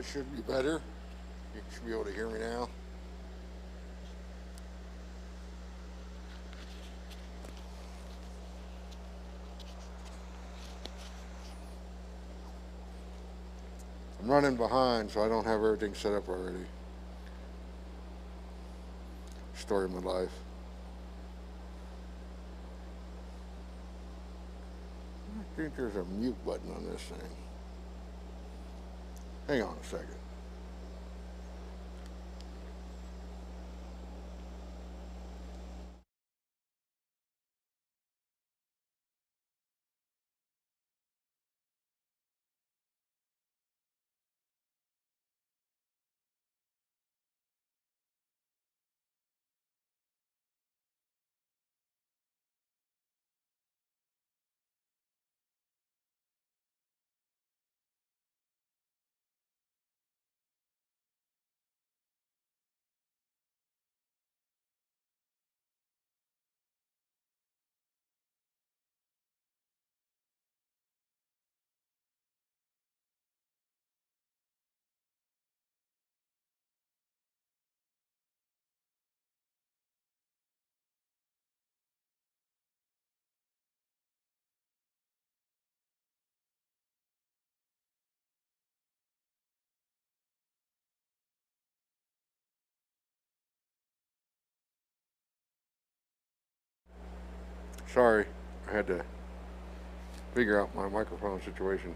should be better. You should be able to hear me now. I'm running behind, so I don't have everything set up already. Story of my life. I think there's a mute button on this thing. Hang on a second. Sorry, I had to figure out my microphone situation.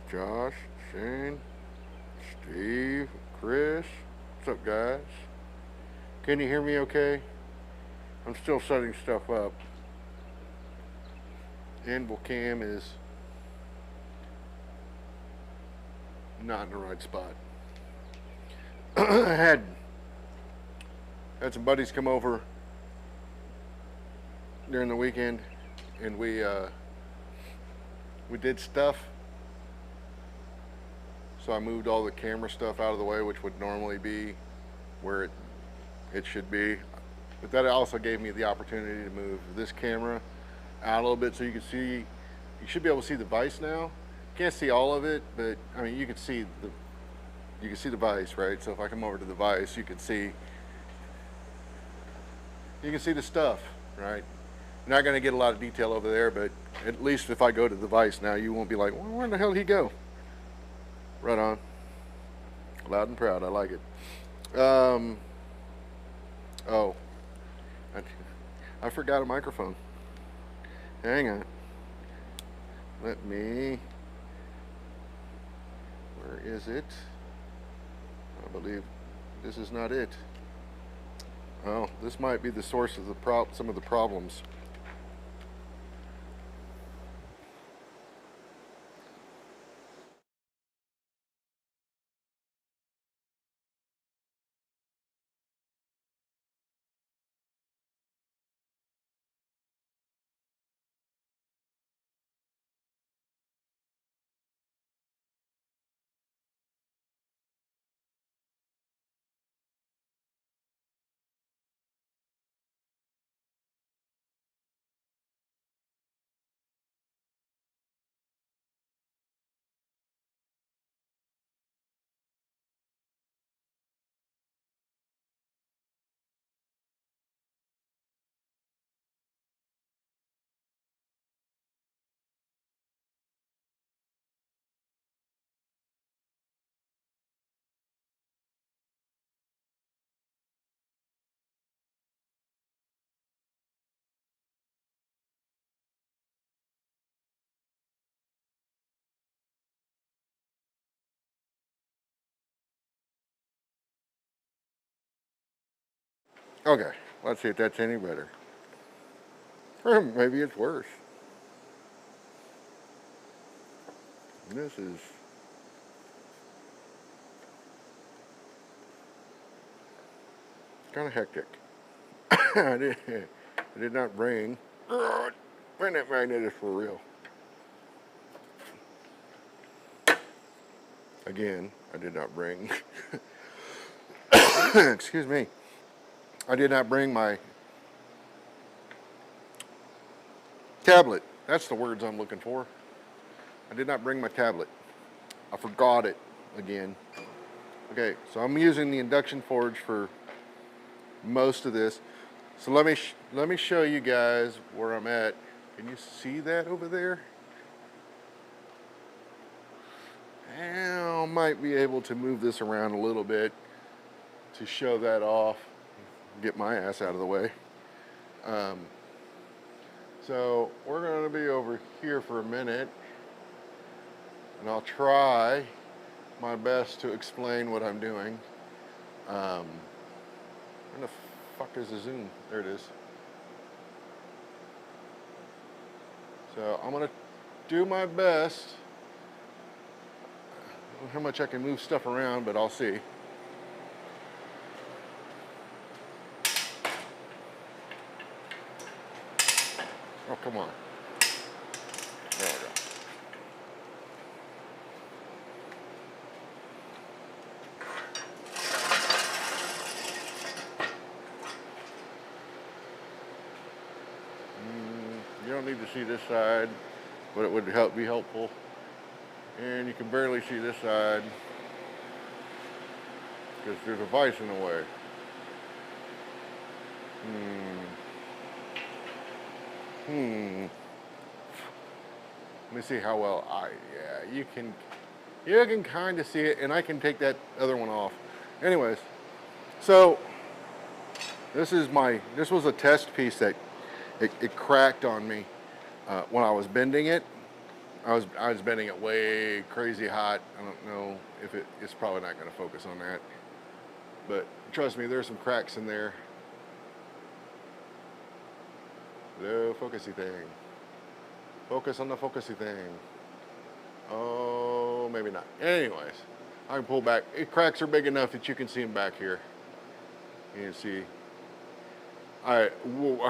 Josh, Shane, Steve, Chris. What's up, guys? Can you hear me okay? I'm still setting stuff up. Anvil cam is not in the right spot. I had some buddies come over during the weekend, and we did stuff. So I moved all the camera stuff out of the way, which would normally be where it should be. But that also gave me the opportunity to move this camera out a little bit so you can see. You should be able to see the vise now. Can't see all of it, but I mean you can see the vise, right? So if I come over to the vise, you can see the stuff, right? You're not going to get a lot of detail over there, but at least if I go to the vise now, you won't be like, well, where the hell did he go? Right on. Loud and proud. I like it. Oh, I forgot a microphone. Hang on. Let me. Where is it? I believe this is not it. Oh, this might be the source of some of the problems. Okay, let's see if that's any better. Or maybe it's worse. This is kind of hectic. I did not bring. Bring that magnet is for real. again, I did not bring, excuse me, I did not bring my tablet. That's the words I'm looking for. I did not bring my tablet. I forgot it again. Okay, so I'm using the induction forge for most of this. So let me show you guys where I'm at. Can you see that over there? I might be able to move this around a little bit to show that off. Get my ass out of the way. So we're going to be over here for a minute, and I'll try my best to explain what I'm doing. Where the fuck is the zoom? There it is. So I'm going to do my best. I don't know how much I can move stuff around, but I'll see. Oh, come on. There we go. You don't need to see this side, but it would be helpful. And you can barely see this side because there's a vise in the way. Let me see how well yeah, you can kind of see it, and I can take that other one off. Anyways, so this was a test piece that it cracked on me when I was bending it. I was bending it way crazy hot. I don't know if it's probably not going to focus on that, but trust me, there's some cracks in there. Hello, focusy thing. Focus on the focusy thing. Oh, maybe not. Anyways, I can pull back. Cracks are big enough that you can see them back here. You can see. I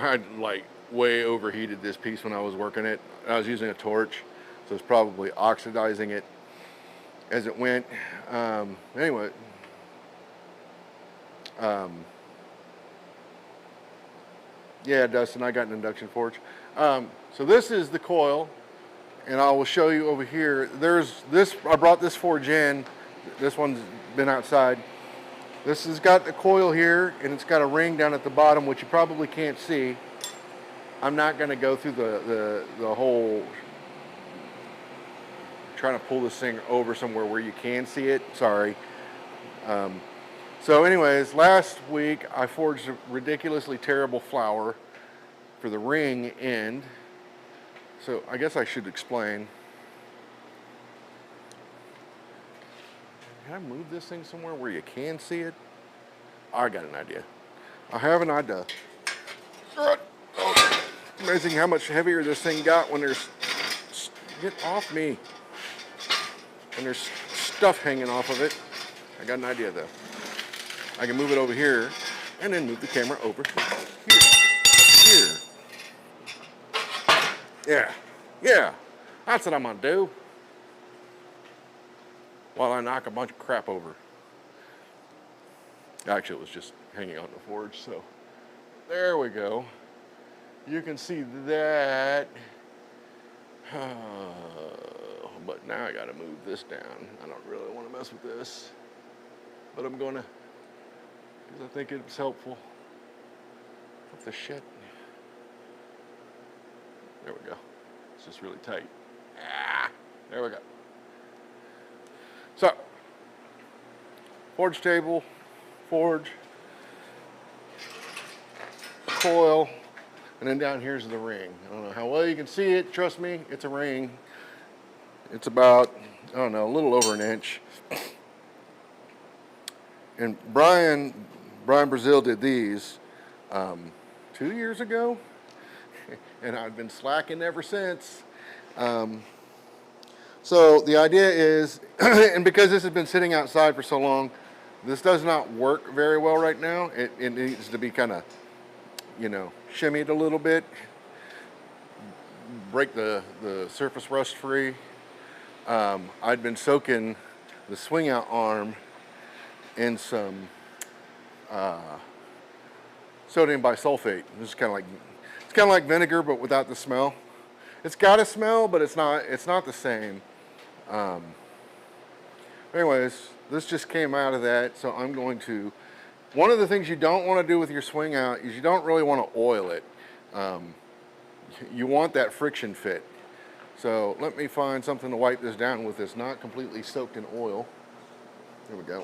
had like way overheated this piece when I was working it. I was using a torch, so it's probably oxidizing it as it went. Anyway. Yeah, Dustin, I got an induction forge. So this is the coil, and I will show you over here. There's this, I brought this forge in. This one's been outside. This has got the coil here, and it's got a ring down at the bottom, which you probably can't see. I'm not going to go through the whole trying to pull this thing over somewhere where you can see it. Sorry. So anyways, last week I forged a ridiculously terrible flower for the ring end. So I guess I should explain. Can I move this thing somewhere where you can see it? I got an idea. I have an idea. Amazing how much heavier this thing got when there's... Get off me. When there's stuff hanging off of it. I got an idea though. I can move it over here and then move the camera over here. Yeah, that's what I'm gonna do while I knock a bunch of crap over. Actually, it was just hanging on the forge, so there we go. You can see that. But now I gotta move this down. I don't really want to mess with this, but I'm gonna, because I think it's helpful. What the shit? There we go. It's just really tight. There we go. So, forge table, forge, coil, and then down here's the ring. I don't know how well you can see it. Trust me, it's a ring. It's about, I don't know, a little over an inch. And Brian Brazil did these 2 years ago, and I've been slacking ever since. So the idea is, and because this has been sitting outside for so long, this does not work very well right now. It needs to be kind of, shimmied a little bit, break the surface rust free. I'd been soaking the swing out arm in some sodium bisulfate. This is kind of like vinegar, but without the smell. It's got a smell, but it's not the same. Anyways, this just came out of that, so I'm going to. One of the things you don't want to do with your swing out is you don't really want to oil it. You want that friction fit. So let me find something to wipe this down with that's not completely soaked in oil. There we go.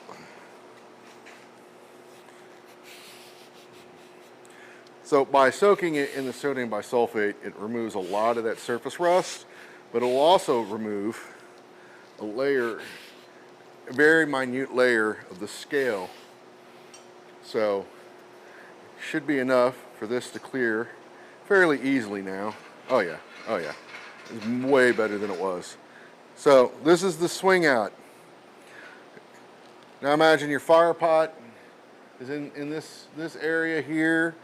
So by soaking it in the sodium bisulfate, it removes a lot of that surface rust, but it will also remove a layer, a very minute layer of the scale. So should be enough for this to clear fairly easily now. Oh yeah, oh yeah. It's way better than it was. So this is the swing out. Now imagine your fire pot is in this area here,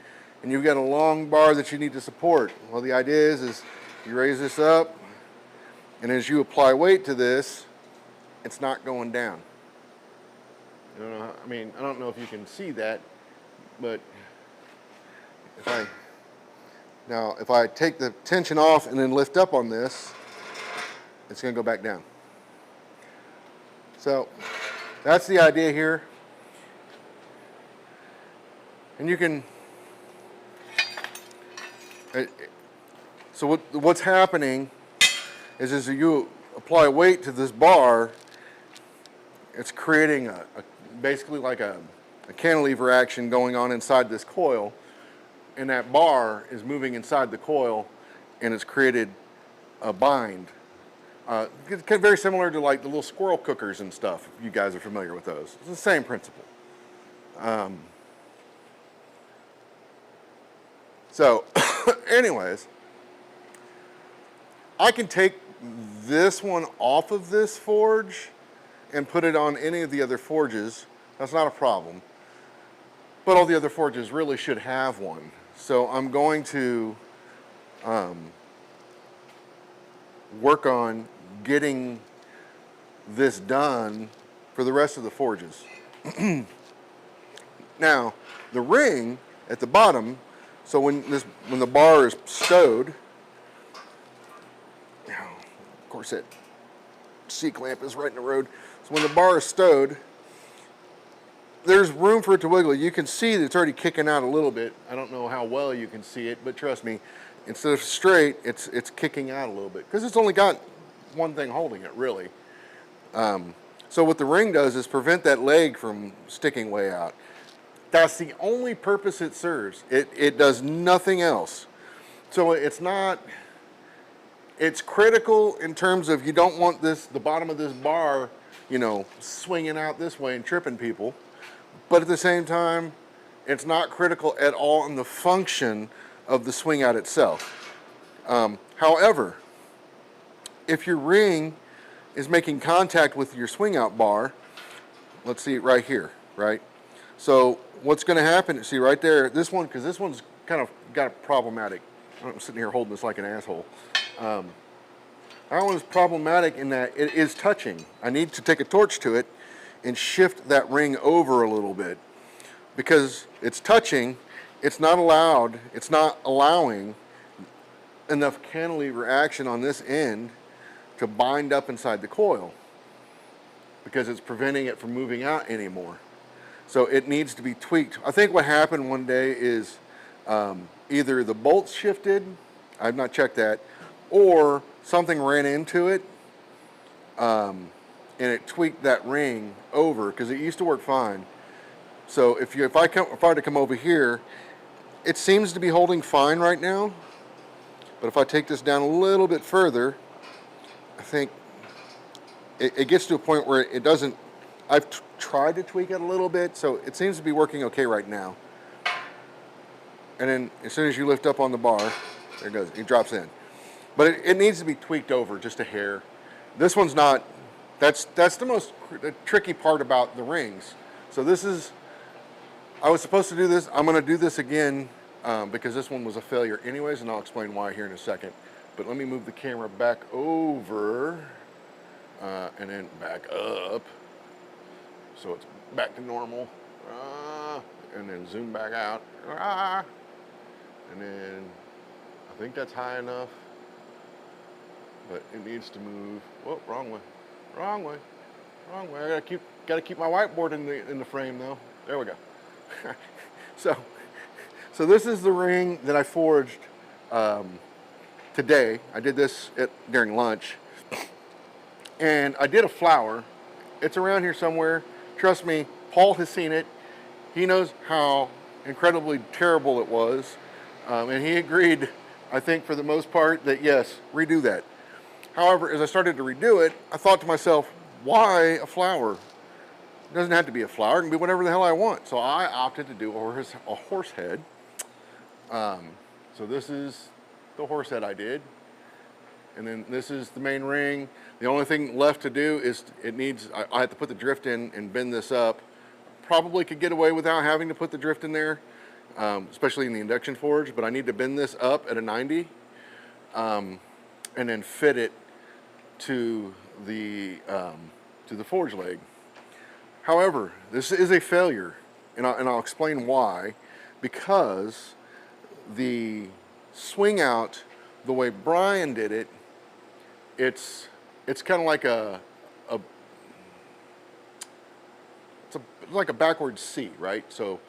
and you've got a long bar that you need to support. Well, the idea is you raise this up, and as you apply weight to this, it's not going down. I don't know if you can see that, but if I take the tension off and then lift up on this, it's going to go back down. So that's the idea here. And you can, so what's happening is as you apply weight to this bar, it's creating basically like a cantilever action going on inside this coil, and that bar is moving inside the coil, and it's created a bind. It's very similar to like the little squirrel cookers and stuff. If you guys are familiar with those, it's the same principle. So, anyways, I can take this one off of this forge and put it on any of the other forges. That's not a problem. But all the other forges really should have one. So I'm going to work on getting this done for the rest of the forges. Now, the ring at the bottom, so when the bar is stowed, of course that C-clamp is right in the road. So when the bar is stowed, there's room for it to wiggle. You can see that it's already kicking out a little bit. I don't know how well you can see it, but trust me, instead of straight, it's kicking out a little bit because it's only got one thing holding it, really. So what the ring does is prevent that leg from sticking way out. That's the only purpose it serves. It does nothing else. So it's critical in terms of you don't want the bottom of this bar, swinging out this way and tripping people. But at the same time, it's not critical at all in the function of the swing out itself. However, if your ring is making contact with your swing out bar, let's see it right here, right? So what's going to happen, see right there, this one's kind of got a problematic. I'm sitting here holding this like an asshole. That one is problematic in that it is touching. I need to take a torch to it and shift that ring over a little bit because it's touching. It's not allowing enough cantilever action on this end to bind up inside the coil because it's preventing it from moving out anymore. So it needs to be tweaked. I think what happened one day is either the bolts shifted, I've not checked that, or something ran into it and it tweaked that ring over because it used to work fine. So if I were to come over here, it seems to be holding fine right now. But if I take this down a little bit further, I think it gets to a point where it doesn't. I've tried to tweak it a little bit, so it seems to be working okay right now. And then as soon as you lift up on the bar, there it goes. It drops in. But it needs to be tweaked over just a hair. This one's not. That's the most tricky part about the rings. So this is, I was supposed to do this. I'm going to do this again because this one was a failure anyways, and I'll explain why here in a second. But let me move the camera back over and then back up. so it's back to normal. And then zoom back out. And then I think that's high enough, but it needs to move. Whoa, wrong way, wrong way, wrong way. I gotta keep my whiteboard in the frame though. There we go. so this is the ring that I forged today. I did this during lunch, and I did a flower. It's around here somewhere. Trust me, Paul has seen it. He knows how incredibly terrible it was, and he agreed, I think for the most part, that yes, redo that. However, as I started to redo it, I thought to myself, why a flower? It doesn't have to be a flower, it can be whatever the hell I want. So I opted to do a horse head. So this is the horse head I did. And then this is the main ring. The only thing left to do is I have to put the drift in and bend this up. Probably could get away without having to put the drift in there, especially in the induction forge, but I need to bend this up at a 90 and then fit it to the forge leg. However, this is a failure, and I'll explain why. Because the swing out, the way Brian did it, it's kind of like like a backwards C, right? So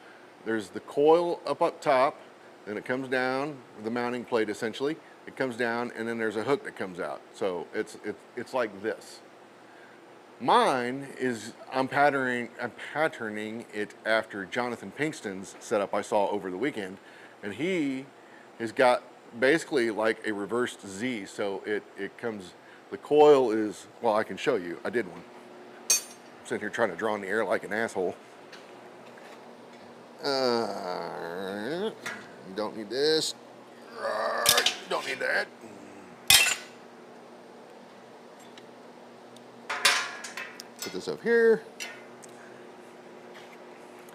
there's the coil up top, then it comes down, the mounting plate essentially. It comes down, and then there's a hook that comes out. So it's like this. Mine is, I'm patterning it after Jonathan Pinkston's setup I saw over the weekend, and he has got basically like a reversed Z. So it comes, the coil is, well, I can show you. I did one. I'm sitting here trying to draw in the air like an asshole. Don't need this. Don't need that. Put this up here.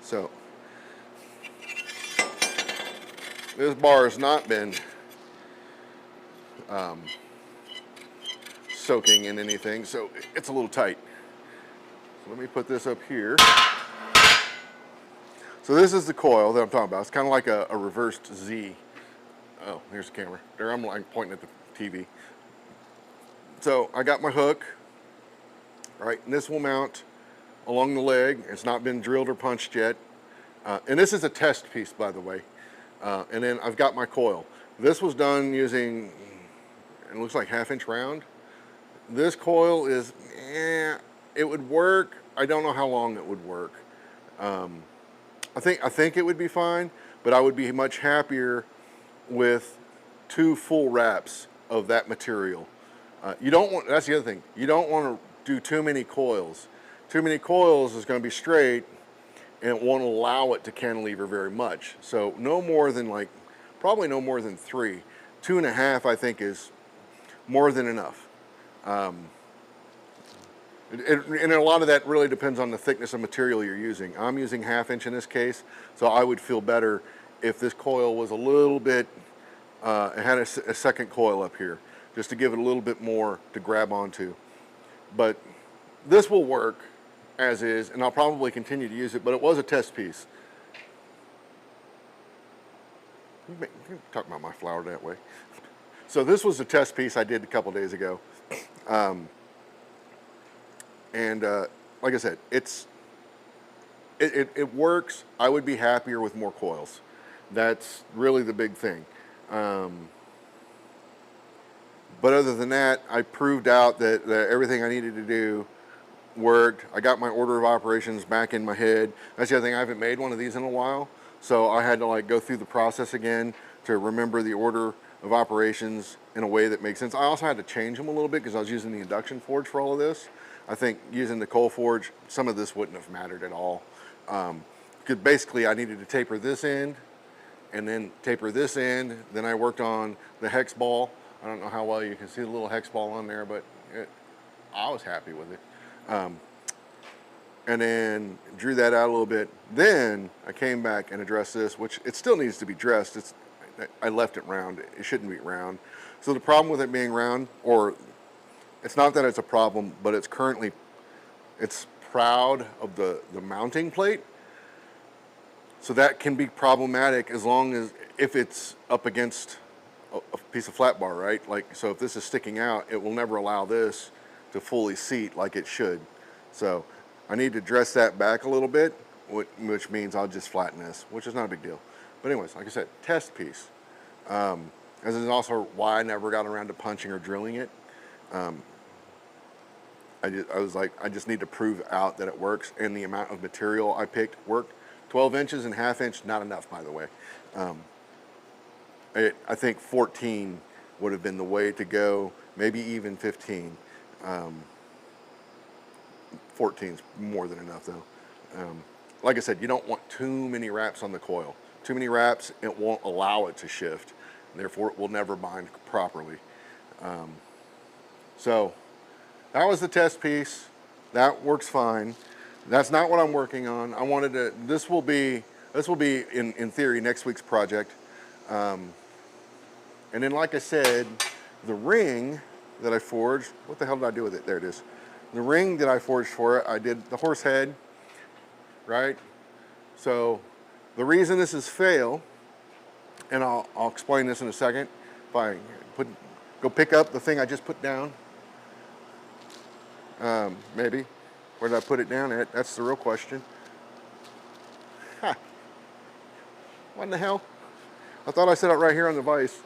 So this bar has not been soaking in anything, so it's a little tight. So let me put this up here. So this is the coil that I'm talking about. It's kind of like a reversed Z. Oh, here's the camera. There, I'm like pointing at the TV. So I got my hook. Right, and this will mount along the leg. It's not been drilled or punched yet. And this is a test piece, by the way. And then I've got my coil. This was done using, it looks like 1/2 inch round. This coil is, it would work. I don't know how long it would work. I think it would be fine, but I would be much happier with 2 full wraps of that material. You don't want, that's the other thing, you don't want to do too many coils. Too many coils is going to be straight, and it won't allow it to cantilever very much. So no more than probably no more than 3. 2.5 I think is more than enough. And a lot of that really depends on the thickness of material you're using. I'm using 1/2 inch in this case, so I would feel better if this coil was a little bit, it had a second coil up here, just to give it a little bit more to grab onto. But this will work as is, and I'll probably continue to use it, but it was a test piece. You can talk about my flower that way. So this was a test piece I did a couple days ago. Like I said, it works. I would be happier with more coils. That's really the big thing. But other than that, I proved out that everything I needed to do worked. I got my order of operations back in my head. That's the other thing, I haven't made one of these in a while, so I had to go through the process again to remember the order of operations in a way that makes sense. I also had to change them a little bit because I was using the induction forge for all of this. I think using the coal forge, some of this wouldn't have mattered at all. Because basically I needed to taper this end and then taper this end. Then I worked on the hex ball. I don't know how well you can see the little hex ball on there, but I was happy with it. And then drew that out a little bit. Then I came back and addressed this, which it still needs to be dressed. I left it round. It shouldn't be round. So the problem with it being round, or it's not that it's a problem, but it's proud of the mounting plate. So that can be problematic as long as if it's up against a piece of flat bar, right? Like, so if this is sticking out, it will never allow this to fully seat like it should. So I need to dress that back a little bit, which means I'll just flatten this, which is not a big deal. But anyways, like I said, test piece. This is also why I never got around to punching or drilling it. I was like, I just need to prove out that it works, and the amount of material I picked worked. 12 inches and ½ inch, not enough, by the way. I think 14 would have been the way to go, maybe even 15. 14 is more than enough, though. Like I said, you don't want too many wraps on the coil. Too many wraps, it won't allow it to shift. Therefore, it will never bind properly. So that was the test piece. That works fine. That's not what I'm working on. I wanted to, this will be in theory next week's project. And then, like I said, the ring that I forged, what the hell did I do with it? There it is. The ring that I forged for it, I did the horse head, right? So the reason this is fail, and I'll explain this in a second. If I go pick up the thing I just put down, maybe. Where did I put it down at? That's the real question. Ha! What in the hell? I thought I set it right here on the vise.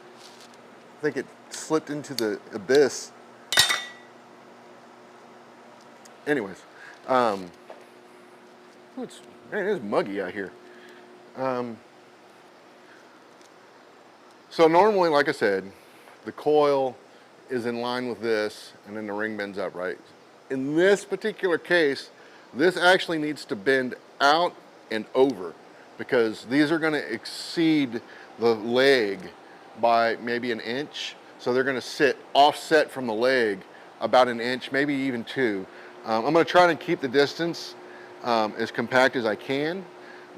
I think it slipped into the abyss. Anyways, man, it is muggy out here. So normally, like I said, the coil is in line with this, and then the ring bends up, right? In this particular case, this actually needs to bend out and over, because these are going to exceed the leg by maybe an inch. So they're going to sit offset from the leg about an inch, maybe even 2. I'm going to try to keep the distance as compact as I can,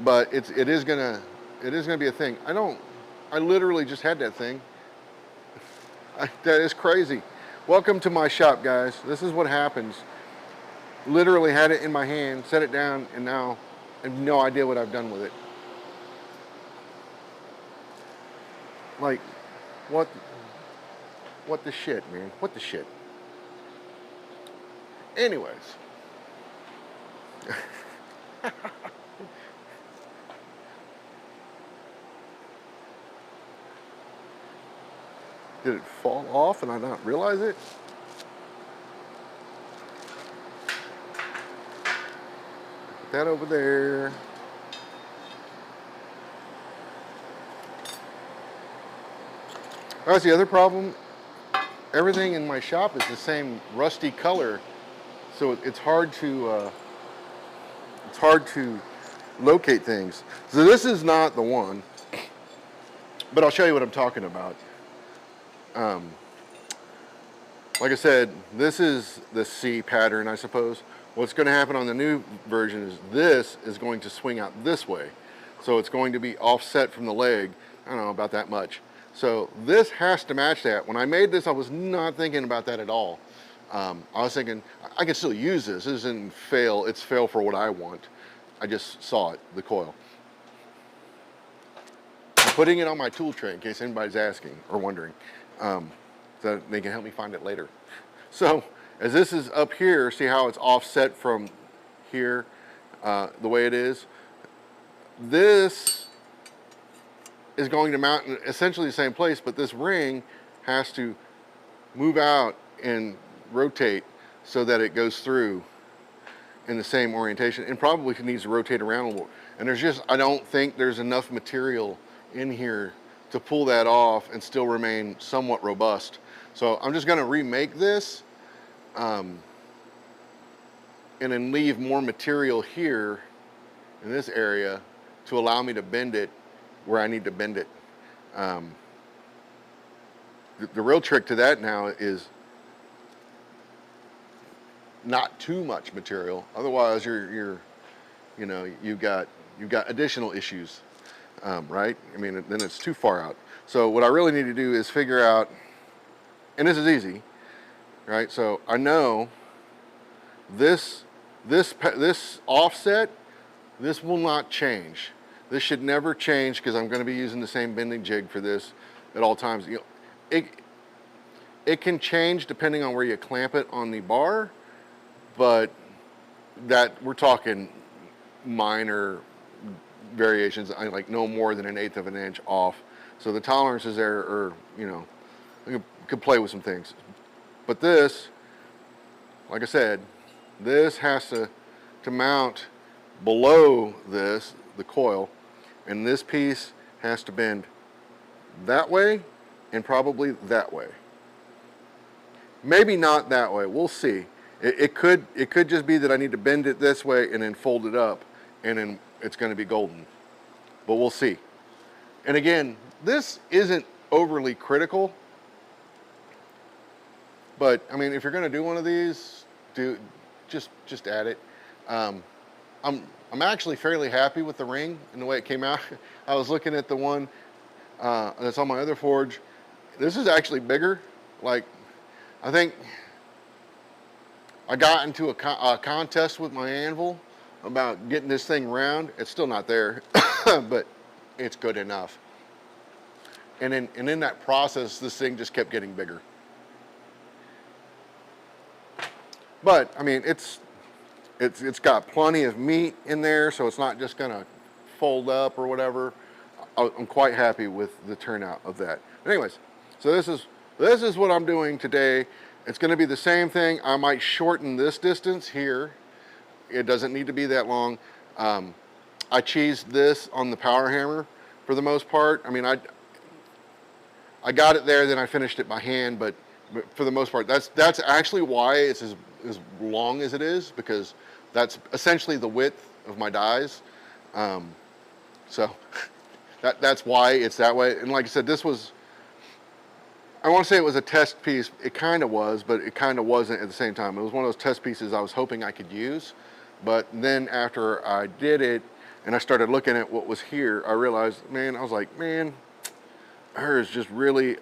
but it is going to be a thing. I literally just had that thing. That is crazy. Welcome to my shop, guys. This is what happens. Literally had it in my hand, set it down, and now I have no idea what I've done with it. Like, what the shit, man? What the shit? Anyways. Did it fall off and I not realize it? Put that over there. That's the other problem. Everything in my shop is the same rusty color, so it's hard to locate things. So this is not the one, but I'll show you what I'm talking about. Like I said, this is the C pattern, I suppose. What's going to happen on the new version is this is going to swing out this way. So it's going to be offset from the leg, I don't know, about that much. So this has to match that. When I made this, I was not thinking about that at all. I was thinking, I can still use this. This isn't fail, it's fail for what I want. I just saw it, the coil. I'm putting it on my tool tray in case anybody's asking or wondering. So they can help me find it later. So as this is up here, see how it's offset from here, the way it is? This is going to mount in essentially the same place, but this ring has to move out and rotate so that it goes through in the same orientation, and probably needs to rotate around a little. And there's just, I don't think there's enough material in here to pull that off and still remain somewhat robust. So I'm just gonna remake this and then leave more material here in this area to allow me to bend it where I need to bend it. The real trick to that now is not too much material. Otherwise, you're you know, you've got additional issues, right? I mean, then it's too far out. So what I really need to do is figure out, and this is easy, right? So I know this This offset, this will not change. This should never change because I'm going to be using the same bending jig for this at all times. You know, it can change depending on where you clamp it on the bar, but that we're talking minor variations, like no more than 1/8 of an inch off. So the tolerances there are, you know, you could play with some things. But this, like I said, this has to mount below this, the coil, and this piece has to bend that way and probably that way. Maybe not that way, we'll see. It could just be that I need to bend it this way and then fold it up, and then it's going to be golden. But we'll see. And again, this isn't overly critical, but I mean, if you're going to do one of these, just add it. I'm actually fairly happy with the ring and the way it came out. I was looking at the one that's on my other forge. This is actually bigger. Like, I think I got into a contest with my anvil about getting this thing round. It's still not there, but it's good enough. And in that process, this thing just kept getting bigger. But I mean, it's got plenty of meat in there, so it's not just gonna fold up or whatever. I'm quite happy with the turnout of that. But anyways, so this is what I'm doing today. It's gonna be the same thing. I might shorten this distance here. It doesn't need to be that long. I cheesed this on the power hammer for the most part. I mean, I got it there, then I finished it by hand, but for the most part, that's actually why it's as long as it is, because that's essentially the width of my dies. So that's why it's that way. And like I said, this was, I want to say it was a test piece. It kind of was, but it kind of wasn't at the same time. It was one of those test pieces I was hoping I could use. But then after I did it and I started looking at what was here, I realized, man, I was like, man, hers just really,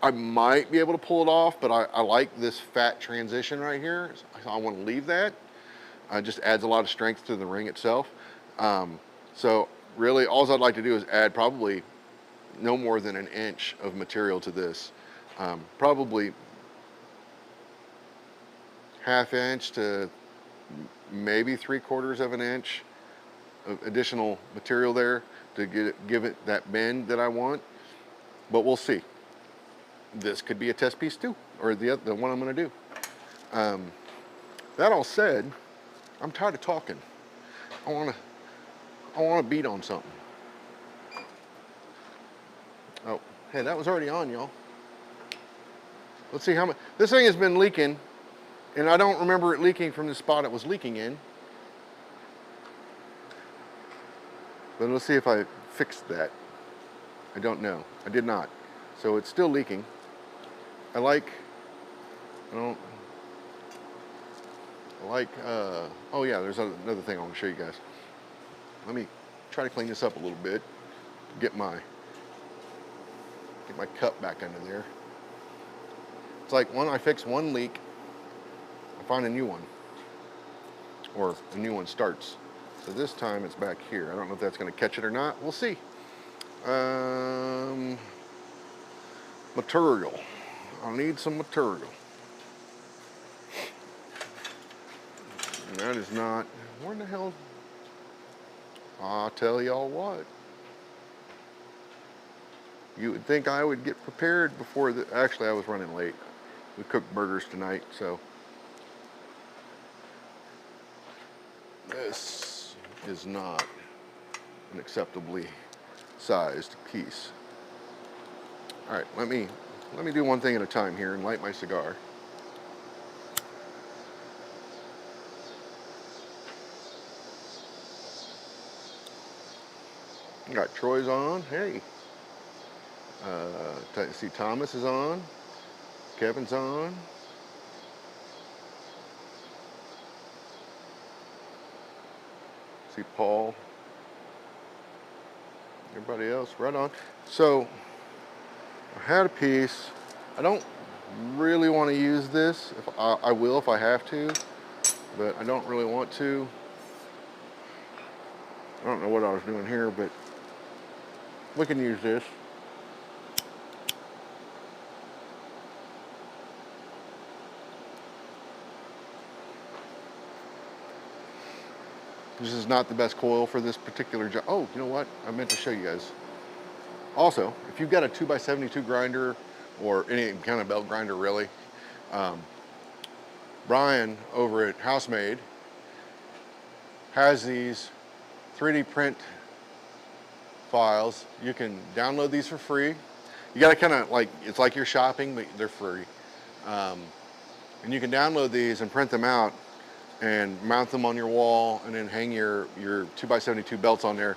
I might be able to pull it off, but I like this fat transition right here. So I want to leave that. It just adds a lot of strength to the ring itself. So really, all I'd like to do is add probably no more than 1 inch of material to this. Probably 1/2 inch to maybe 3/4 of an inch of additional material there to give it that bend that I want. But we'll see. This could be a test piece too, or the one I'm going to do. That all said, I'm tired of talking. I want to beat on something. Oh, hey, that was already on, y'all. Let's see how much. This thing has been leaking, and I don't remember it leaking from the spot it was leaking in. But let's see if I fixed that. I don't know. I did not. So it's still leaking. oh yeah, there's another thing I want to show you guys. Let me try to clean this up a little bit. Get my cup back under there. It's like when I fix one leak, I find a new one. Or a new one starts. So this time it's back here. I don't know if that's going to catch it or not. We'll see. Material. I'll need some material. And that is not, where in the hell? I'll tell y'all what. You would think I would get prepared before actually I was running late. We cooked burgers tonight, so. This is not an acceptably sized piece. All right, let me do one thing at a time here and light my cigar. Got Troy's on. Hey. See, Thomas is on. Kevin's on. See Paul. Everybody else, right on. So I had a piece. I don't really want to use this. I will if I have to. but I don't really want to. I don't know what I was doing here, but we can use this. This is not the best coil for this particular job. Oh, you know what? I meant to show you guys. Also, if you've got a 2x72 grinder or any kind of belt grinder really, Brian over at Housemade has these 3D print files. You can download these for free. You gotta kind of like, it's like you're shopping, but they're free. And you can download these and print them out and mount them on your wall and then hang your 2x72 belts on there.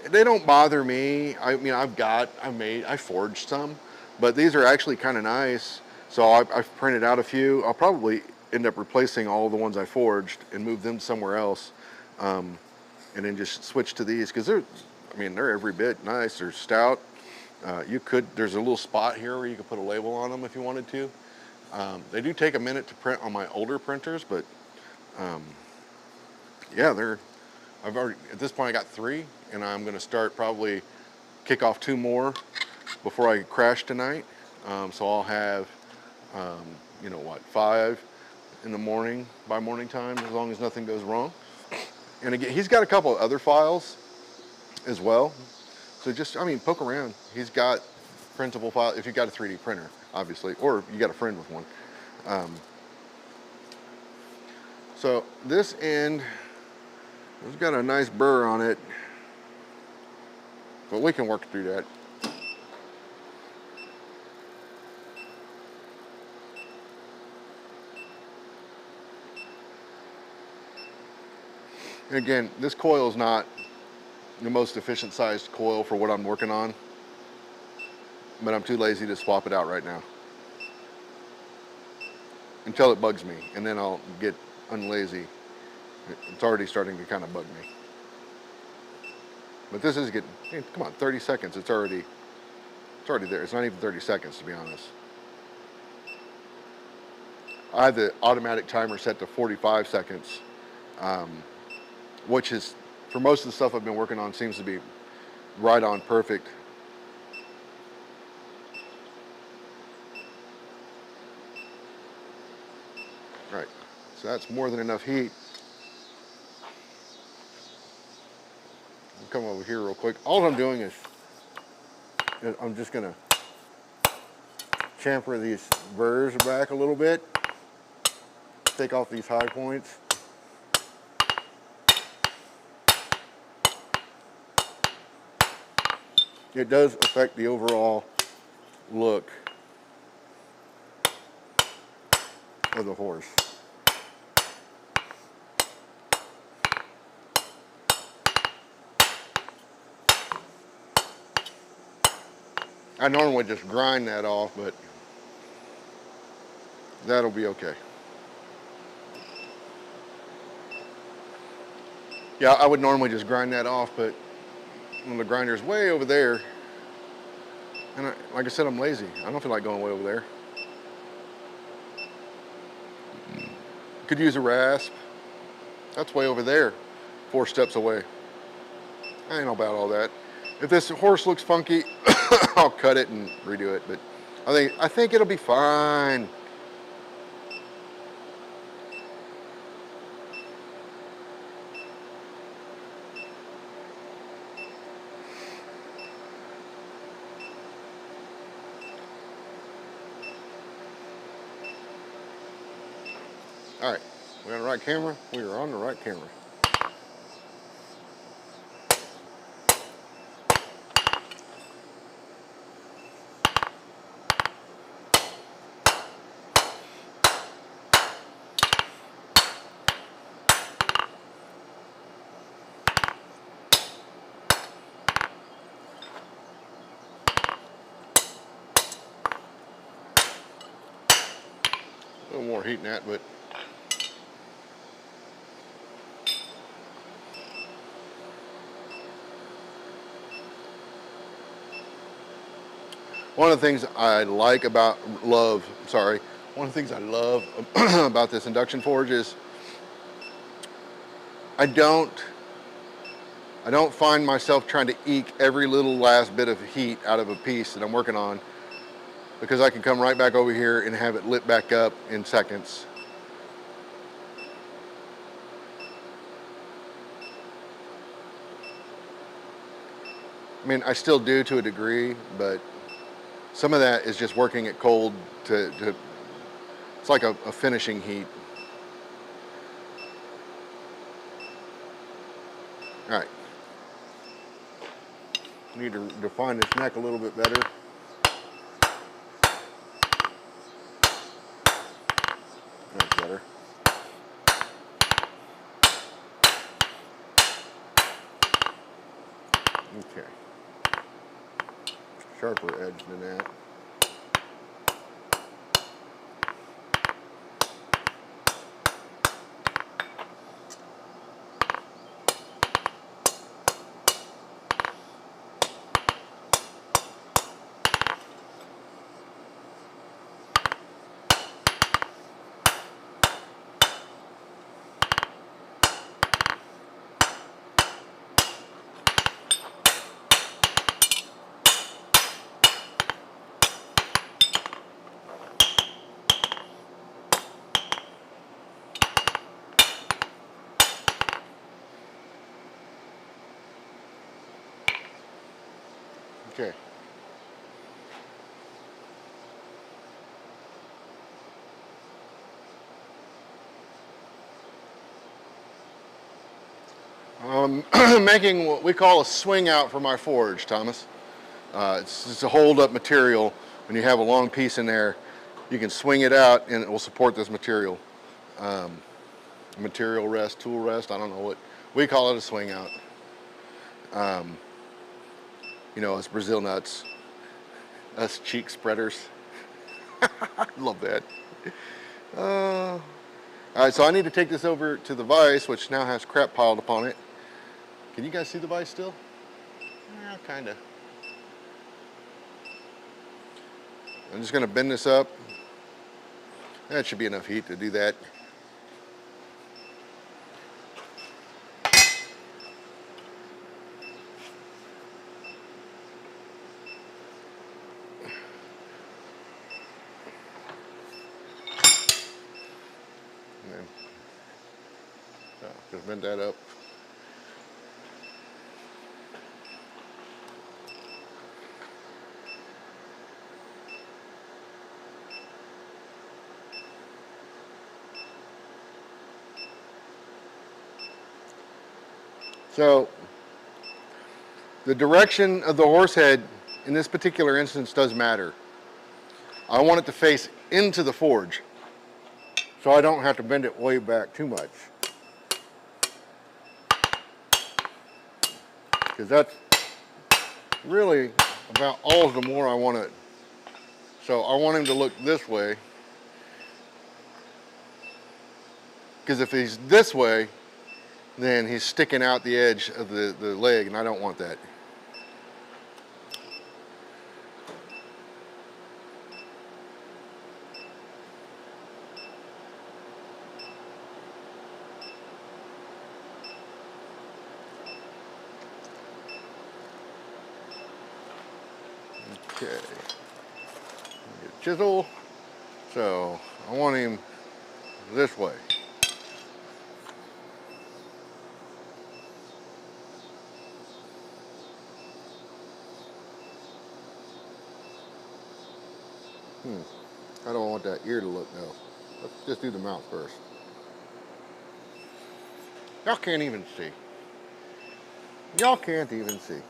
They don't bother me. I mean, I forged some, but these are actually kind of nice. So I've printed out a few. I'll probably end up replacing all the ones I forged and move them somewhere else. And then just switch to these because they're every bit nice. They're stout. There's a little spot here where you could put a label on them if you wanted to. They do take a minute to print on my older printers, but yeah, at this point I got 3, and I'm gonna start probably kick off 2 more before I crash tonight. So I'll have, 5 in the morning by morning time, as long as nothing goes wrong. And again, he's got a couple of other files as well. So just, poke around. He's got printable files, if you've got a 3D printer, obviously, or you got a friend with one. So this end, it's got a nice burr on it, but we can work through that. And again, this coil is not the most efficient sized coil for what I'm working on, but I'm too lazy to swap it out right now until it bugs me, and then I'll get unlazy. It's already starting to kind of bug me. But this is getting, come on, 30 seconds, it's already there. It's not even 30 seconds, to be honest. I have the automatic timer set to 45 seconds, which is, for most of the stuff I've been working on, seems to be right on perfect. Right, so that's more than enough heat. I'll come over here real quick. All I'm doing is I'm just gonna chamfer these burrs back a little bit, take off these high points. It does affect the overall look of the horse. I normally just grind that off, but that'll be okay. Yeah, I would normally just grind that off, but when the grinder's way over there, and like I said, I'm lazy. I don't feel like going way over there. Could use a rasp. That's way over there, 4 steps away. I ain't about all that. If this horse looks funky, I'll cut it and redo it, but I think it'll be fine. All right, we're on the right camera. We are on the right camera. A little more heat than that, but one of the things I like about, one One of the things I love about this induction forge is I don't find myself trying to eke every little last bit of heat out of a piece that I'm working on, because I can come right back over here and have it lit back up in seconds. I mean, I still do to a degree, but some of that is just working it cold to it's like a finishing heat. All right. Need to define this neck a little bit better. That's better. Okay. Sharper edge than that. Okay. Making what we call a swing out for my forge, Thomas. It's a hold up material. When you have a long piece in there, you can swing it out and it will support this material. Material rest, tool rest, I don't know what. We call it a swing out. You know, us Brazil nuts, us cheek spreaders. I love that. All right, so I need to take this over to the vise, which now has crap piled upon it. Can you guys see the vise still? Yeah, kinda. I'm just gonna bend this up. That should be enough heat to do that. Just bend that up. So the direction of the horse head in this particular instance does matter. I want it to face into the forge, so I don't have to bend it way back too much. Because that's really about all the more I want it. So I want him to look this way. Because if he's this way, then he's sticking out the edge of the leg, and I don't want that. Okay, get a chisel. So I want him this way. I don't want that ear to look though. Let's just do the mouth first. Y'all can't even see. Y'all can't even see.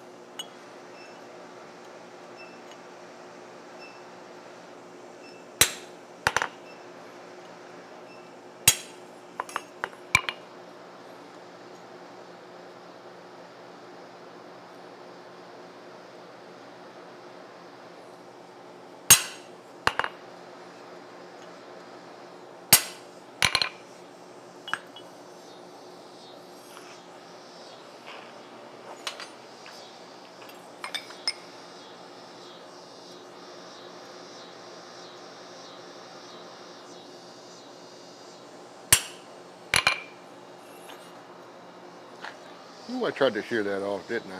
Ooh, I tried to shear that off, didn't I?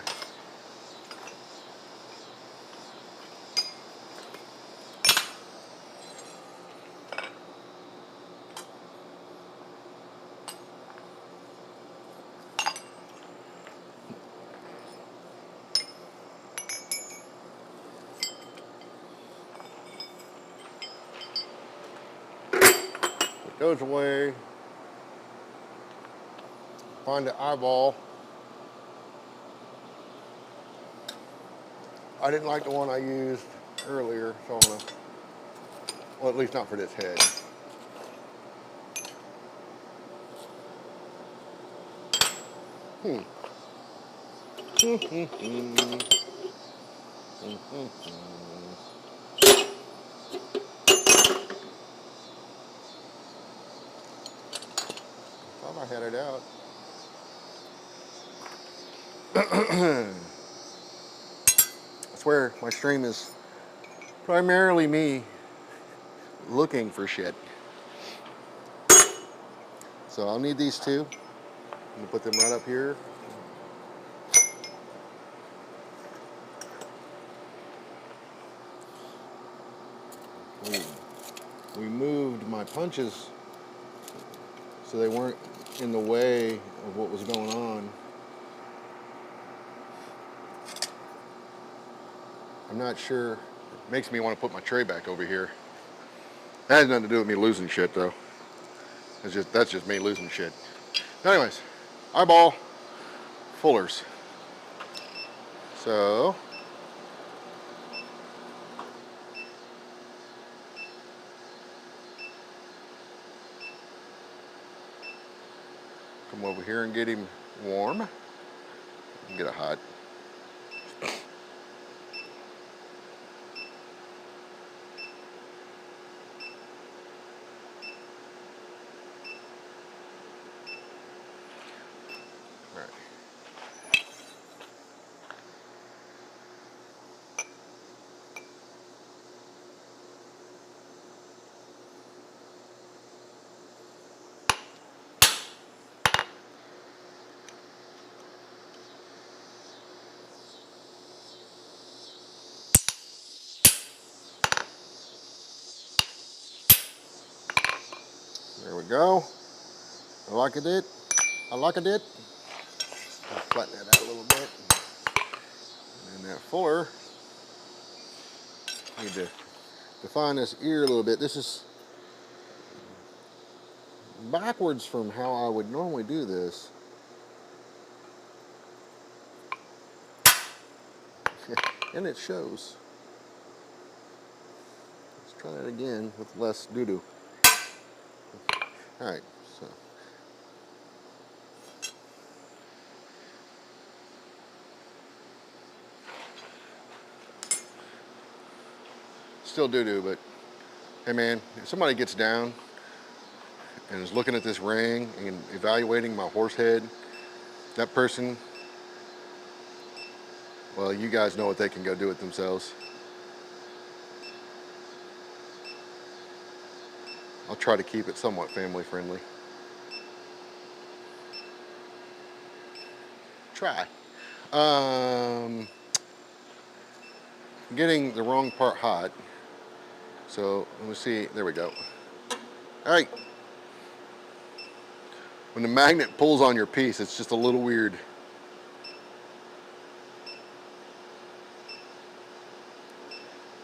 Put those away. Find the eyeball. I didn't like the one I used earlier, so I'm gonna, well, at least not for this head. Thought I had it out. I swear my stream is primarily me looking for shit. So I'll need these two. I'm gonna put them right up here. We moved my punches so they weren't in the way of what was going on. I'm not sure. It makes me want to put my tray back over here. That has nothing to do with me losing shit though. That's just me losing shit. Anyways, eyeball fullers. So come over here and get him warm. And get it hot. There we go. I like it. I like it. I'll flatten that out a little bit. And that fuller, need to define this ear a little bit. This is backwards from how I would normally do this. And it shows. Let's try that again with less doo-doo. Alright, so. Still doo-doo, but hey man, if somebody gets down and is looking at this ring and evaluating my horse head, that person, well, you guys know what they can go do it themselves. I'll try to keep it somewhat family friendly. Try. Getting the wrong part hot. So let me see, there we go. All right. When the magnet pulls on your piece, it's just a little weird.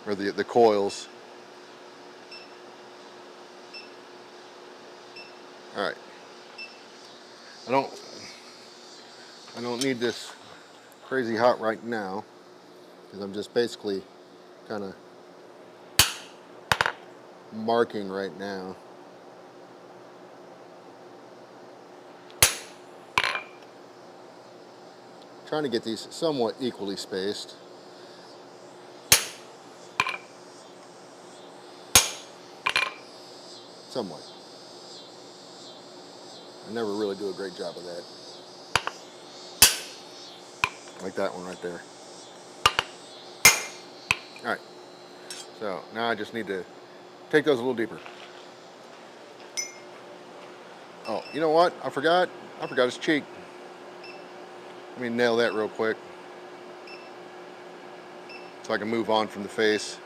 Or the coils. All right. I don't need this crazy hot right now because I'm just basically kind of marking right now. Trying to get these somewhat equally spaced. Somewhat. I never really do a great job of that. Like that one right there. All right. So now I just need to take those a little deeper. Oh, you know what? I forgot his cheek. Let me nail that real quick so I can move on from the face.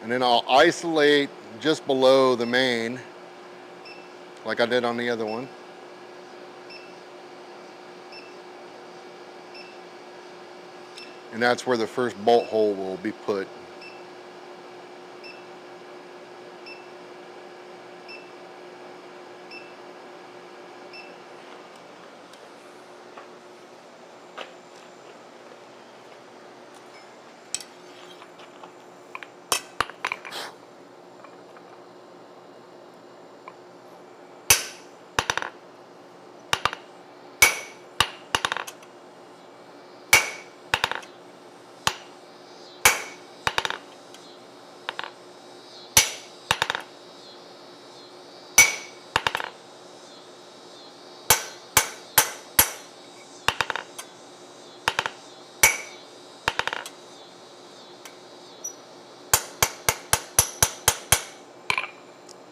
And then I'll isolate just below the main like I did on the other one. And that's where the first bolt hole will be put.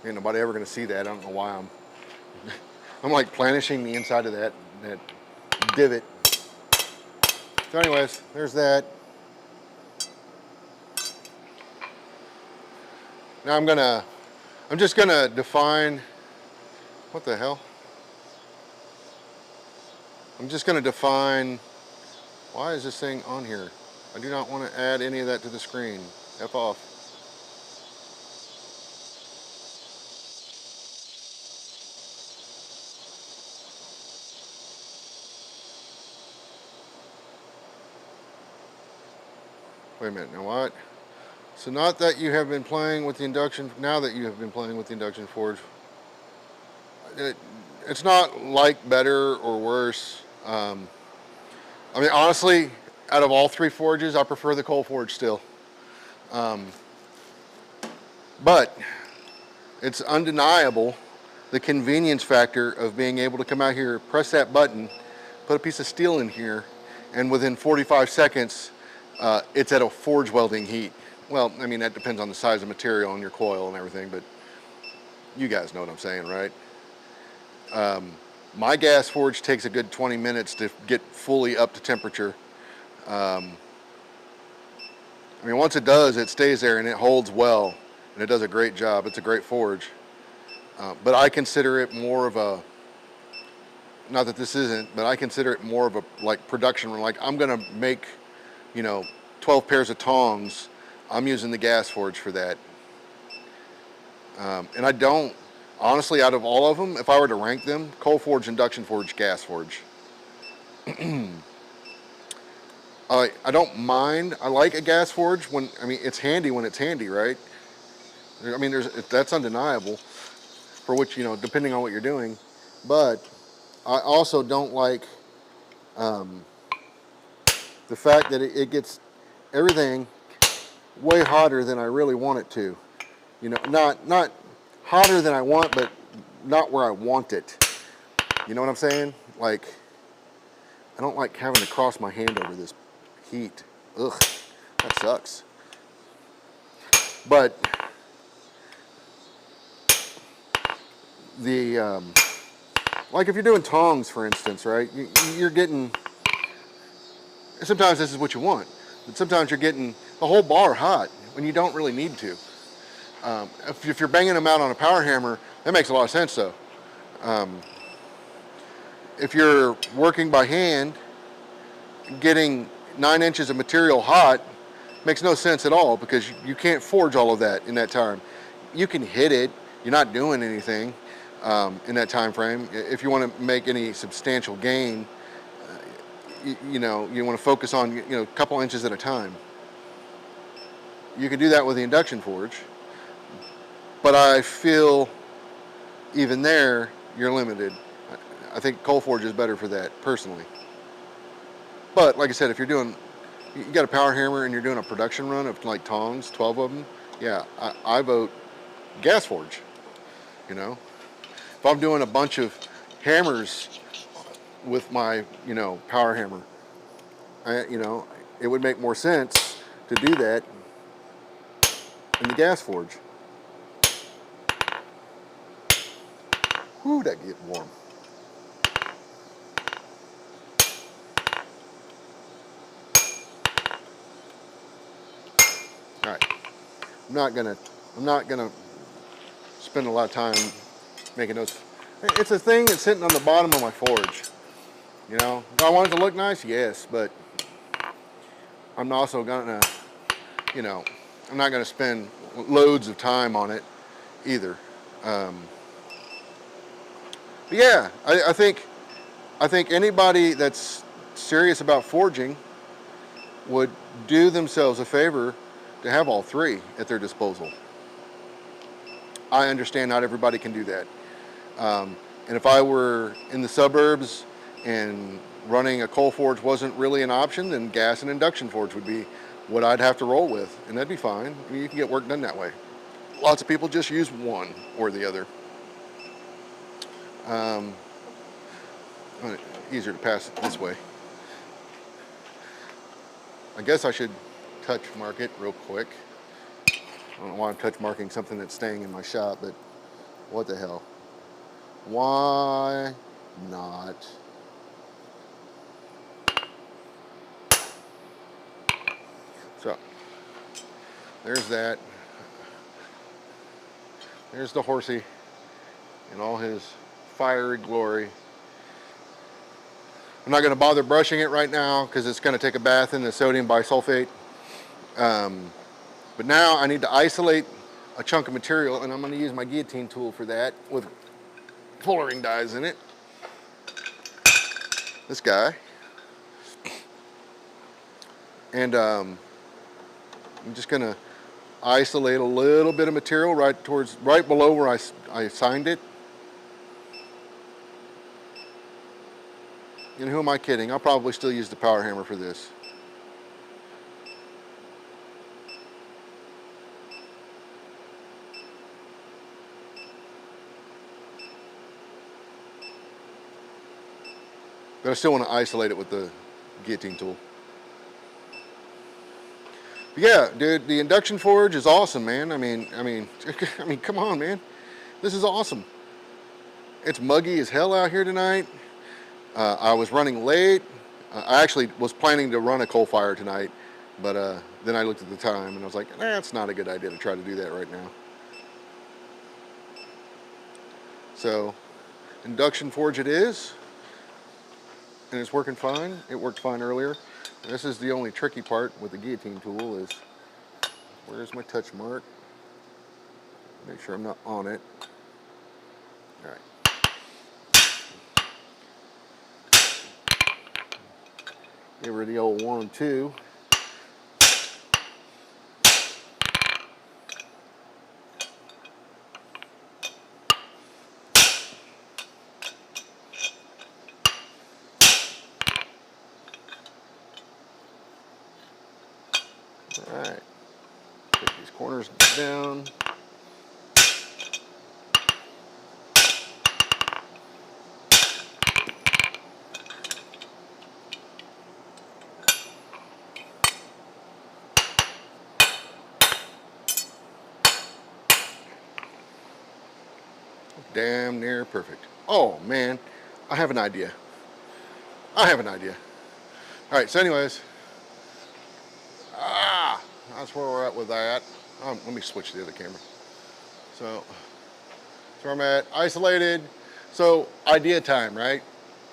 Ain't nobody ever gonna see that. I don't know why I'm like planishing the inside of that divot. So anyways, there's that. Now I'm just gonna define, what the hell? I'm just gonna define, why is this thing on here? I do not want to add any of that to the screen. F off. Wait a minute, now what? So not that you have been playing with the induction, now that you have been playing with the induction forge, it's not like better or worse. I mean, honestly, out of all three forges, I prefer the coal forge still. But it's undeniable the convenience factor of being able to come out here, press that button, put a piece of steel in here, and within 45 seconds, it's at a forge welding heat. Well, I mean, that depends on the size of material and your coil and everything, but you guys know what I'm saying, right? My gas forge takes a good 20 minutes to get fully up to temperature. I mean, once it does, it stays there and it holds well, and it does a great job. It's a great forge. But I consider it more of a, not that this isn't, but I consider it more of a like production run. Like I'm gonna make, 12 pairs of tongs. I'm using the gas forge for that. And I don't, honestly, out of all of them, if I were to rank them, coal forge, induction forge, gas forge. I don't mind. I like a gas forge when, I mean, it's handy when it's handy, right? I mean, that's undeniable for which, depending on what you're doing. But I also don't like the fact that it gets everything way hotter than I really want it to. Not hotter than I want, but not where I want it. You know what I'm saying? Like, I don't like having to cross my hand over this heat. Ugh, that sucks. But the like if you're doing tongs, for instance, right? You're getting, sometimes this is what you want, but sometimes you're getting the whole bar hot when you don't really need to. If you're banging them out on a power hammer, that makes a lot of sense though. If you're working by hand, getting 9 inches of material hot makes no sense at all because you can't forge all of that in that time. You can hit it, you're not doing anything in that time frame. If you want to make any substantial gain, you want to focus on a couple inches at a time. You can do that with the induction forge, but I feel even there you're limited. I think coal forge is better for that personally. But like I said, if you got a power hammer and you're doing a production run of like tongs, 12 of them, yeah, I vote gas forge. If I'm doing a bunch of hammers with my power hammer, it would make more sense to do that in the gas forge. Whew, that get warm. I'm not gonna spend a lot of time making those. It's a thing that's sitting on the bottom of my forge. You know, do I want it to look nice? Yes, but I'm also gonna, you know, I'm not gonna spend loads of time on it either. But yeah, I think anybody that's serious about forging would do themselves a favor to have all three at their disposal. I understand not everybody can do that. And if I were in the suburbs and running a coal forge wasn't really an option, then gas and induction forge would be what I'd have to roll with, and that'd be fine. I mean, you can get work done that way. Lots of people just use one or the other. Um, Easier to pass it this way. I guess I should touch mark it real quick. I don't know why I'm touch marking something that's staying in my shop, but what the hell? Why not? So, there's that. There's the horsey in all his fiery glory. I'm not going to bother brushing it right now because it's going to take a bath in the sodium bisulfate. But now I need to isolate a chunk of material, and I'm going to use my guillotine tool for that with fullerene dies in it. This guy. And I'm just going to isolate a little bit of material right below where I signed it. And who am I kidding? I'll probably still use the power hammer for this. But I still want to isolate it with the guillotine tool. But yeah, dude, the induction forge is awesome, man. I mean, come on, man. This is awesome. It's muggy as hell out here tonight. I was running late. I actually was planning to run a coal fire tonight, but then I looked at the time and I was like, it's not a good idea to try to do that right now. So, induction forge it is, and it's working fine. It worked fine earlier. This is the only tricky part with the guillotine tool is, where's my touch mark? Make sure I'm not on it. All right. Give her the old 1-2. All right. Take these corners down. Damn near perfect. Oh man, I have an idea. All right, so anyways, that's where we're at with that. Let me switch to the other camera. So where I'm at, isolated. So idea time, right?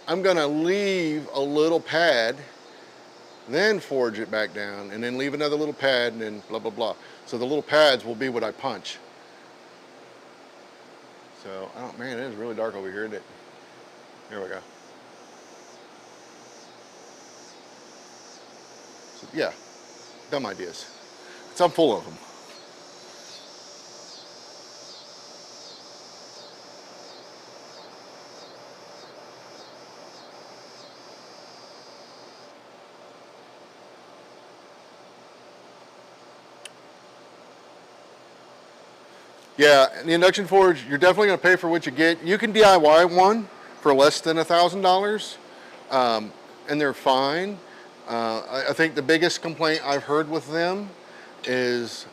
I'm gonna leave a little pad, then forge it back down, and then leave another little pad, and then blah, blah, blah. So the little pads will be what I punch. So, oh man, it is really dark over here, isn't it? Here we go. So, yeah, dumb ideas. So I'm full of them. Yeah, the induction forge, you're definitely going to pay for what you get. You can DIY one for less than $1,000, and they're fine. I think the biggest complaint I've heard with them is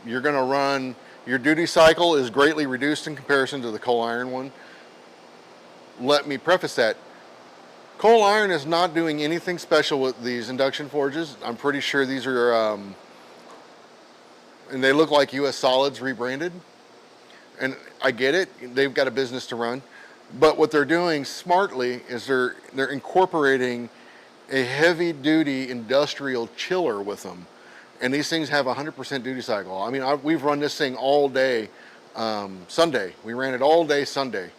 you're going to run, your duty cycle is greatly reduced in comparison to the coal iron one. Let me preface that. Coal iron is not doing anything special with these induction forges. I'm pretty sure these are and they look like US Solids rebranded. And I get it, they've got a business to run. But what they're doing smartly is they're incorporating a heavy duty industrial chiller with them. And these things have a 100% duty cycle. I mean, we've run this thing all day Sunday. We ran it all day Sunday.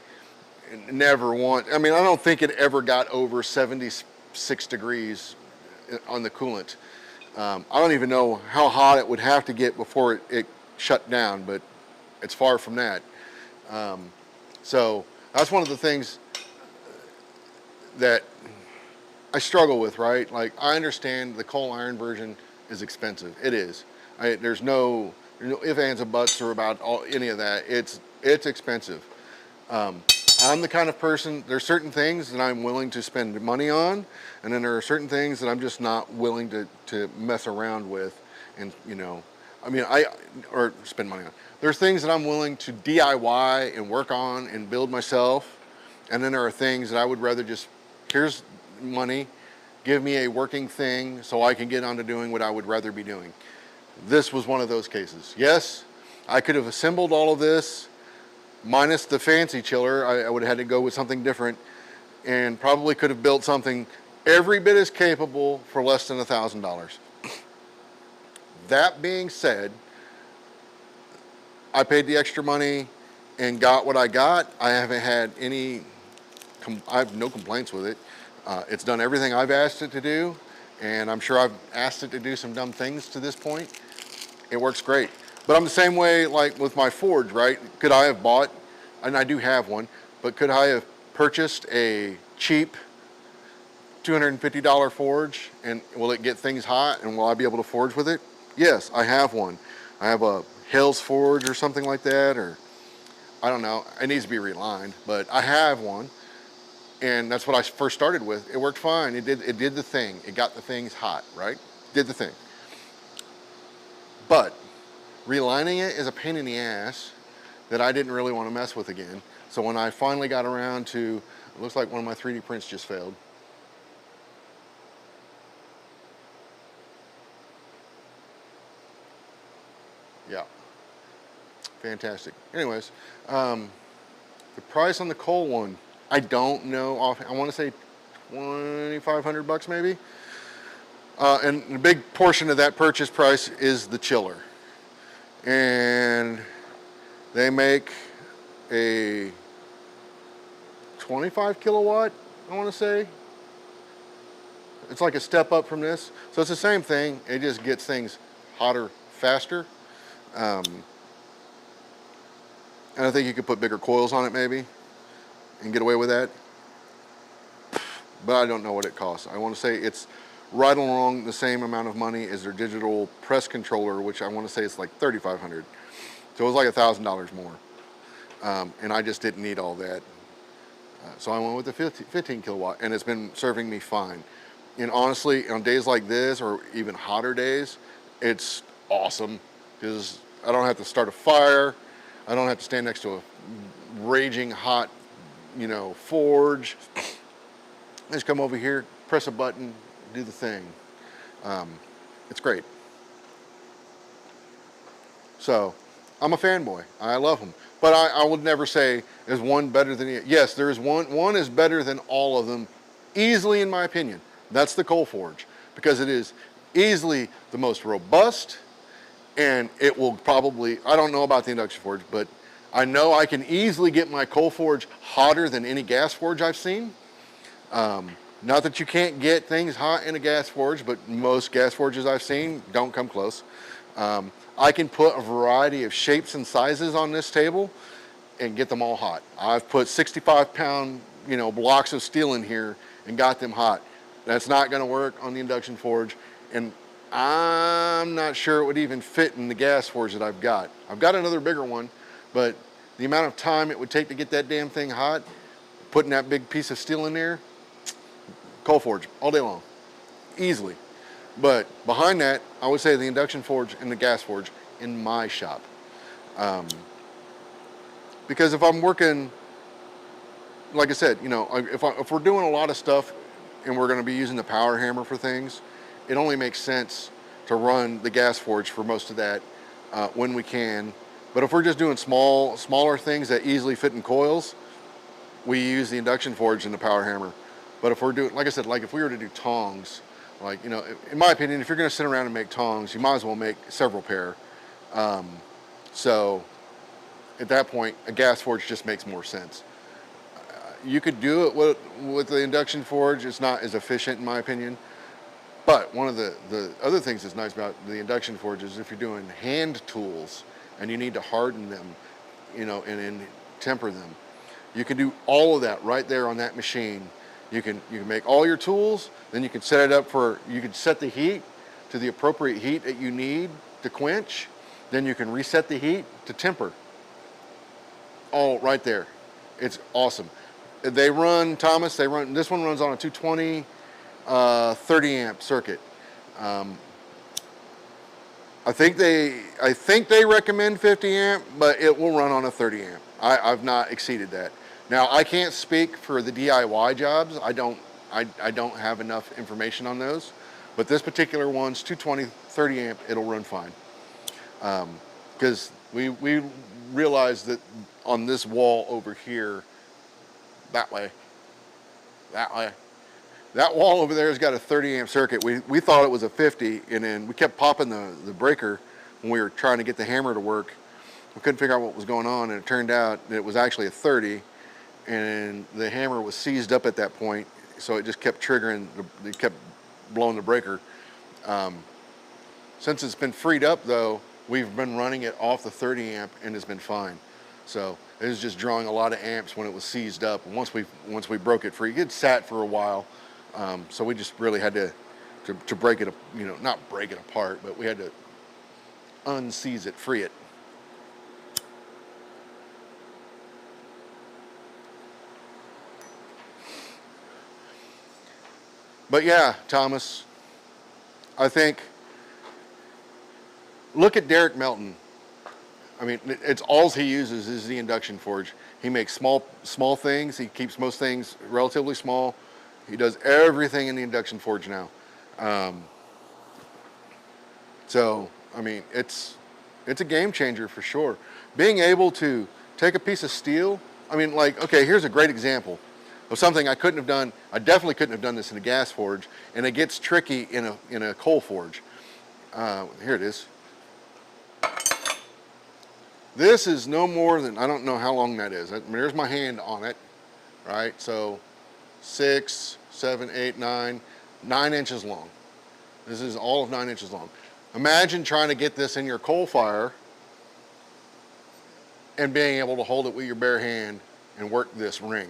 Never once. I mean, I don't think it ever got over 76 degrees on the coolant. I don't even know how hot it would have to get before it shut down, but it's far from that. So that's one of the things that I struggle with, right? Like, I understand the coal iron version is expensive. It is. There's no ifs, ands, and buts or about any of that. It's expensive. I'm the kind of person, there's certain things that I'm willing to spend money on, and then there are certain things that I'm just not willing to mess around with, and or spend money on. There's things that I'm willing to DIY and work on and build myself, and then there are things that I would rather just, here's money, give me a working thing so I can get on to doing what I would rather be doing. This was one of those cases. Yes, I could have assembled all of this, minus the fancy chiller. I would have had to go with something different, and probably could have built something every bit as capable for less than $1,000. That being said, I paid the extra money and got what I got. I haven't had I have no complaints with it. It's done everything I've asked it to do, and I'm sure I've asked it to do some dumb things to this point. It works great. But I'm the same way, like with my forge, right? Could I have bought, and I do have one, but could I have purchased a cheap $250 forge, and will it get things hot, and will I be able to forge with it? Yes, I have one. I have a Hales forge or something like that, or I don't know. It needs to be relined, but I have one, and that's what I first started with. It worked fine. It did the thing. It got the things hot, right? Did the thing. But relining it is a pain in the ass that I didn't really want to mess with again. So when I finally got around to, it looks like one of my 3D prints just failed. Yeah, fantastic. Anyways, the price on the coal one, I don't know I want to say 2,500 bucks maybe. And a big portion of that purchase price is the chiller. And they make a 25 kilowatt, I want to say. It's like a step up from this. So it's the same thing. It just gets things hotter faster. And I think you could put bigger coils on it maybe and get away with that. But I don't know what it costs. I want to say it's right along the same amount of money as their digital press controller, which I want to say it's like $3,500. So it was like $1,000 more. And I just didn't need all that. So I went with the 15 kilowatt, and it's been serving me fine. And honestly, on days like this, or even hotter days, it's awesome because I don't have to start a fire. I don't have to stand next to a raging hot, forge. I just come over here, press a button, do the thing. It's great. So I'm a fanboy. I love them. But I would never say is one better than the other. Yes, there is one. One is better than all of them, easily in my opinion. That's the coal forge, because it is easily the most robust, and it will probably, I don't know about the induction forge, but I know I can easily get my coal forge hotter than any gas forge I've seen. Not that you can't get things hot in a gas forge, but most gas forges I've seen don't come close. I can put a variety of shapes and sizes on this table and get them all hot. I've put 65-pound, blocks of steel in here and got them hot. That's not going to work on the induction forge, and I'm not sure it would even fit in the gas forge that I've got. I've got another bigger one, but the amount of time it would take to get that damn thing hot, putting that big piece of steel in there, coal forge all day long, easily. But behind that, I would say the induction forge and the gas forge in my shop. Because if I'm working, like I said, if we're doing a lot of stuff and we're going to be using the power hammer for things, it only makes sense to run the gas forge for most of that. when we can. But if we're just doing smaller things that easily fit in coils, we use the induction forge and the power hammer. But if we're doing, like I said, like if we were to do tongs, like, you know, in my opinion, if you're going to sit around and make tongs, you might as well make several pair. So at that point, a gas forge just makes more sense. You could do it with the induction forge. It's not as efficient in my opinion. But one of the other things that's nice about the induction forge is if you're doing hand tools and you need to harden them, you know, and temper them, you can do all of that right there on that machine. You can make all your tools, then you can set it up for, you can set the heat to the appropriate heat that you need to quench. Then you can reset the heat to temper. All right there. It's awesome. They run, Thomas, this one runs on a 220 30 amp circuit. I think they recommend 50 amp, but it will run on a 30 amp. I've not exceeded that. Now I can't speak for the DIY jobs. I don't have enough information on those, but this particular one's 220 30 amp. It'll run fine. Because we realized that on this wall over here, that wall over there has got a 30 amp circuit. We thought it was a 50, and then we kept popping the breaker when we were trying to get the hammer to work. We couldn't figure out what was going on, and it turned out that it was actually a 30, and the hammer was seized up at that point, so it just kept triggering, it kept blowing the breaker. Since it's been freed up though, we've been running it off the 30 amp and it's been fine. So it was just drawing a lot of amps when it was seized up. And once we broke it free, it sat for a while. So we just really had to break it, you know, not break it apart, but we had to unseize it, free it. But yeah, Thomas, I think, look at Derek Melton. I mean, it's all he uses is the induction forge. He makes small things. He keeps most things relatively small. He does everything in the induction forge now. So, I mean, it's a game changer for sure. Being able to take a piece of steel, I mean, like, okay, here's a great example of something I couldn't have done. I definitely couldn't have done this in a gas forge, and it gets tricky in a coal forge. Here it is. This is no more than, I don't know how long that is. I mean, there's my hand on it, right? So 6, 7, 8, 9 inches long. This is all of 9 inches long. Imagine trying to get this in your coal fire and being able to hold it with your bare hand and work this ring.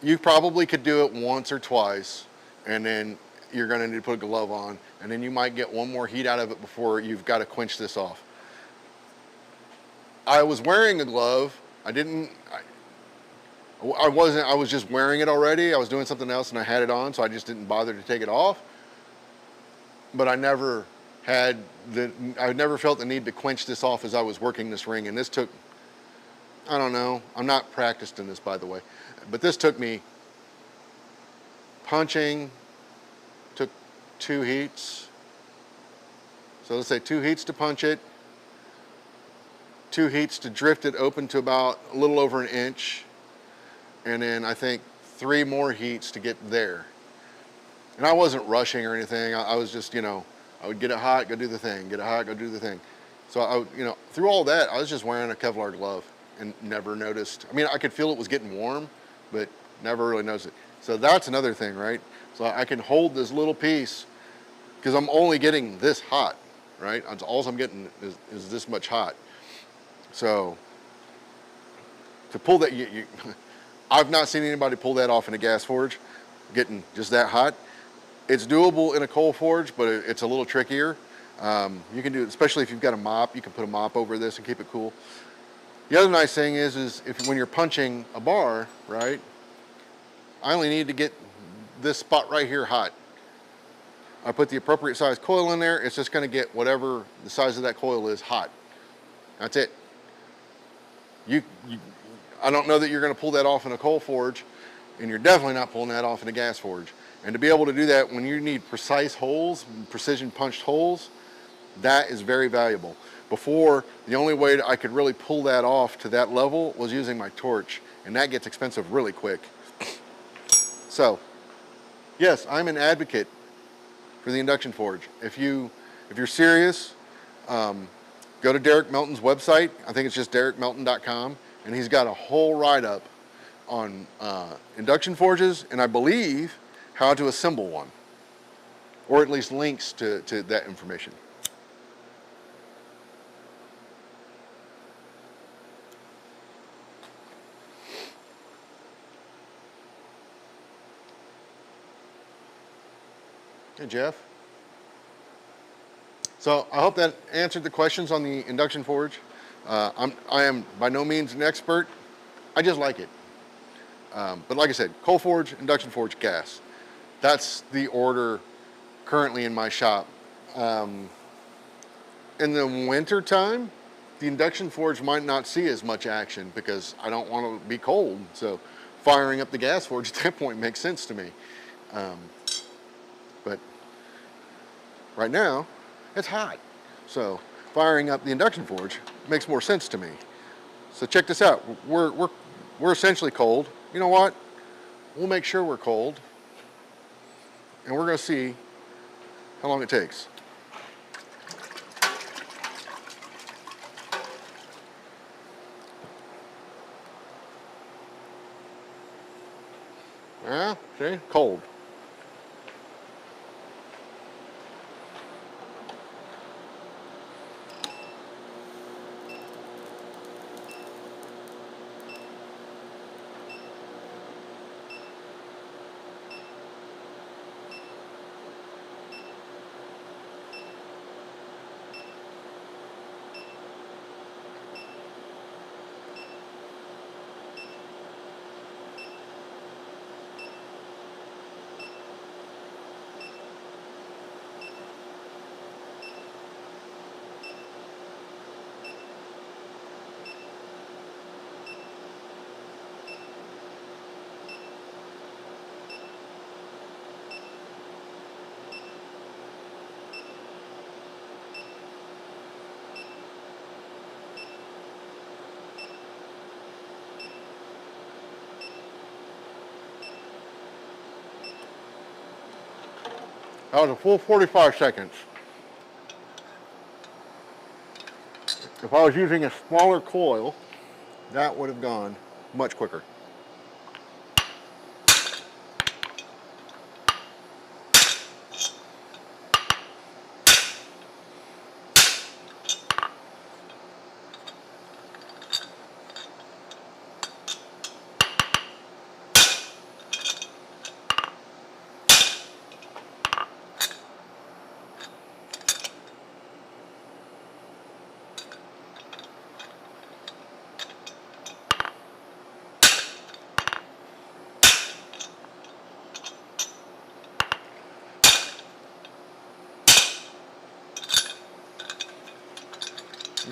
You probably could do it once or twice, and then you're going to need to put a glove on, and then you might get one more heat out of it before you've got to quench this off. I was wearing a glove. I was just wearing it already. I was doing something else and I had it on, so I just didn't bother to take it off. But I never felt the need to quench this off as I was working this ring, and this took, I don't know, I'm not practiced in this, by the way, but this took me punching, took 2 heats. So let's say 2 heats to punch it, 2 heats to drift it open to about a little over an inch, and then I think 3 more heats to get there. And I wasn't rushing or anything. I was just, you know, I would get it hot, go do the thing, get it hot, go do the thing. So I would, you know, through all that, I was just wearing a Kevlar glove and never noticed. I mean, I could feel it was getting warm, but never really noticed it. So that's another thing, right? So I can hold this little piece because I'm only getting this hot, right? All I'm getting is this much hot. So to pull that, I've not seen anybody pull that off in a gas forge, getting just that hot. It's doable in a coal forge, but it's a little trickier. You can do it, especially if you've got a mop. You can put a mop over this and keep it cool. The other nice thing is when you're punching a bar, right, I only need to get this spot right here hot. I put the appropriate size coil in there. It's just going to get whatever the size of that coil is hot. That's it. I don't know that you're going to pull that off in a coal forge, and you're definitely not pulling that off in a gas forge. And to be able to do that when you need precise holes, precision punched holes, That is very valuable. Before, the only way I could really pull that off to that level was using my torch, and that gets expensive really quick. So, yes, I'm an advocate for the induction forge. If you're serious, go to Derek Melton's website. I think it's just derekmelton.com, and he's got a whole write-up on induction forges, and I believe how to assemble one, or at least links to that information. Hey, Jeff. So I hope that answered the questions on the induction forge. I am by no means an expert. I just like it. But like I said, coal forge, induction forge, gas. That's the order currently in my shop. In the winter time, the induction forge might not see as much action because I don't want to be cold. So firing up the gas forge at that point makes sense to me. But right now, it's hot. So firing up the induction forge makes more sense to me. So check this out. We're essentially cold. You know what? We'll make sure we're cold, and we're going to see how long it takes. Yeah, see? Cold. That was a full 45 seconds. If I was using a smaller coil, that would have gone much quicker.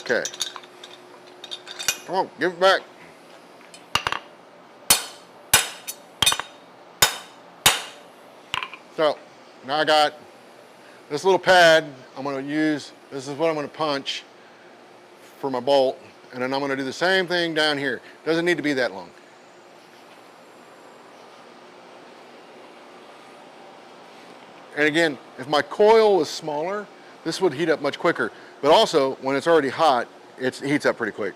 Okay. Come on, give it back. So, now I got this little pad I'm going to use. This is what I'm going to punch for my bolt. And then I'm going to do the same thing down here. Doesn't need to be that long. And again, if my coil was smaller, this would heat up much quicker. But also, when it's already hot, it heats up pretty quick.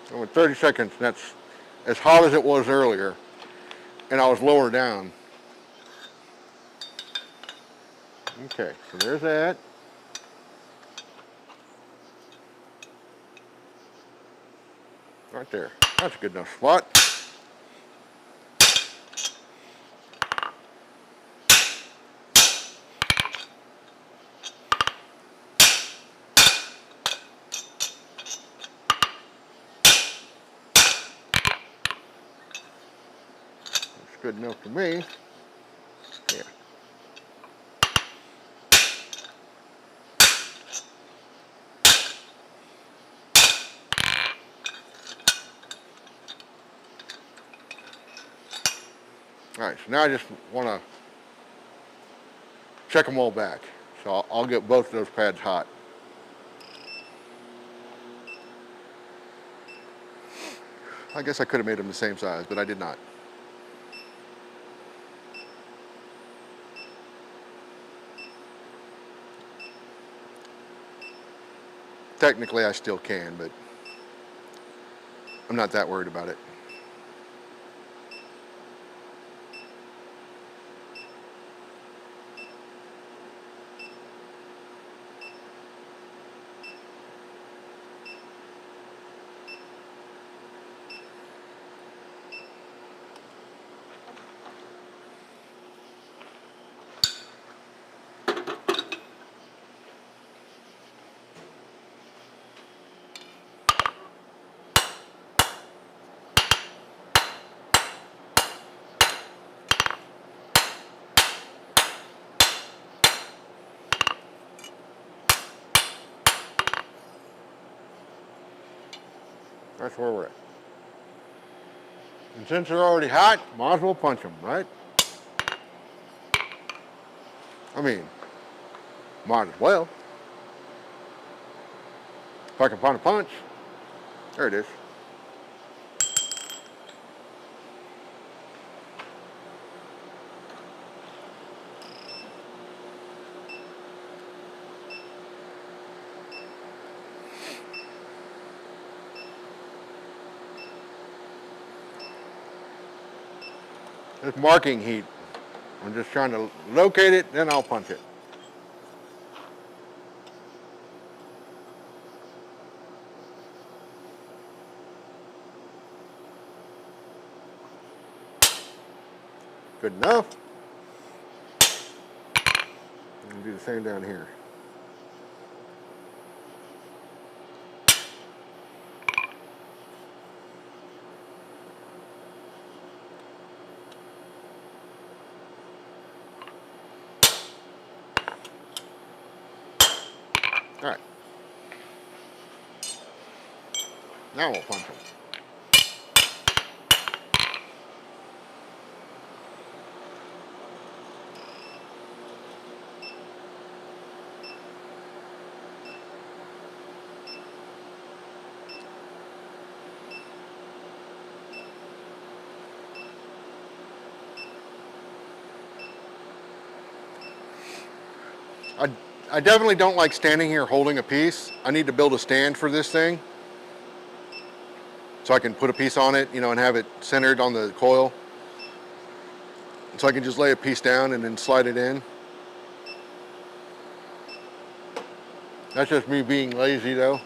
So in 30 seconds, that's as hot as it was earlier, and I was lower down. Okay, so there's that. Right there. That's a good enough spot. good enough for me. Yeah. Alright, so now I just want to check them all back. So I'll get both of those pads hot. I guess I could have made them the same size, but I did not. Technically, I still can, but I'm not that worried about it. That's where we're at. And since they're already hot, might as well punch them, right? I mean, might as well. If I can find a punch, there it is. It's marking heat. I'm just trying to locate it, then I'll punch it. Good enough. And do the same down here. All right. Now we'll punch them. I definitely don't like standing here holding a piece. I need to build a stand for this thing so I can put a piece on it, you know, and have it centered on the coil. So I can just lay a piece down and then slide it in. That's just me being lazy though.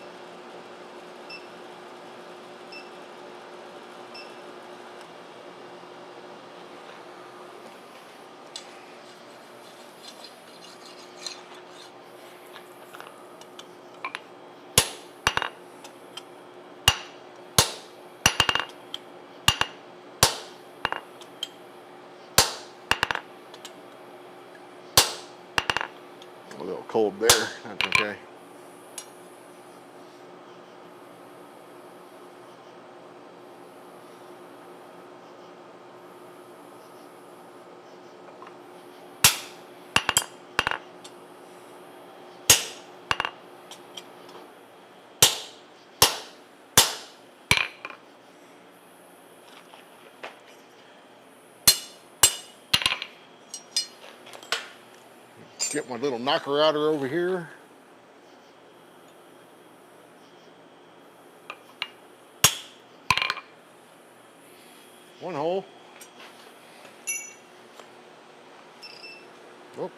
A little cold there, that's okay. Get my little knocker outer over here. One hole. Oh.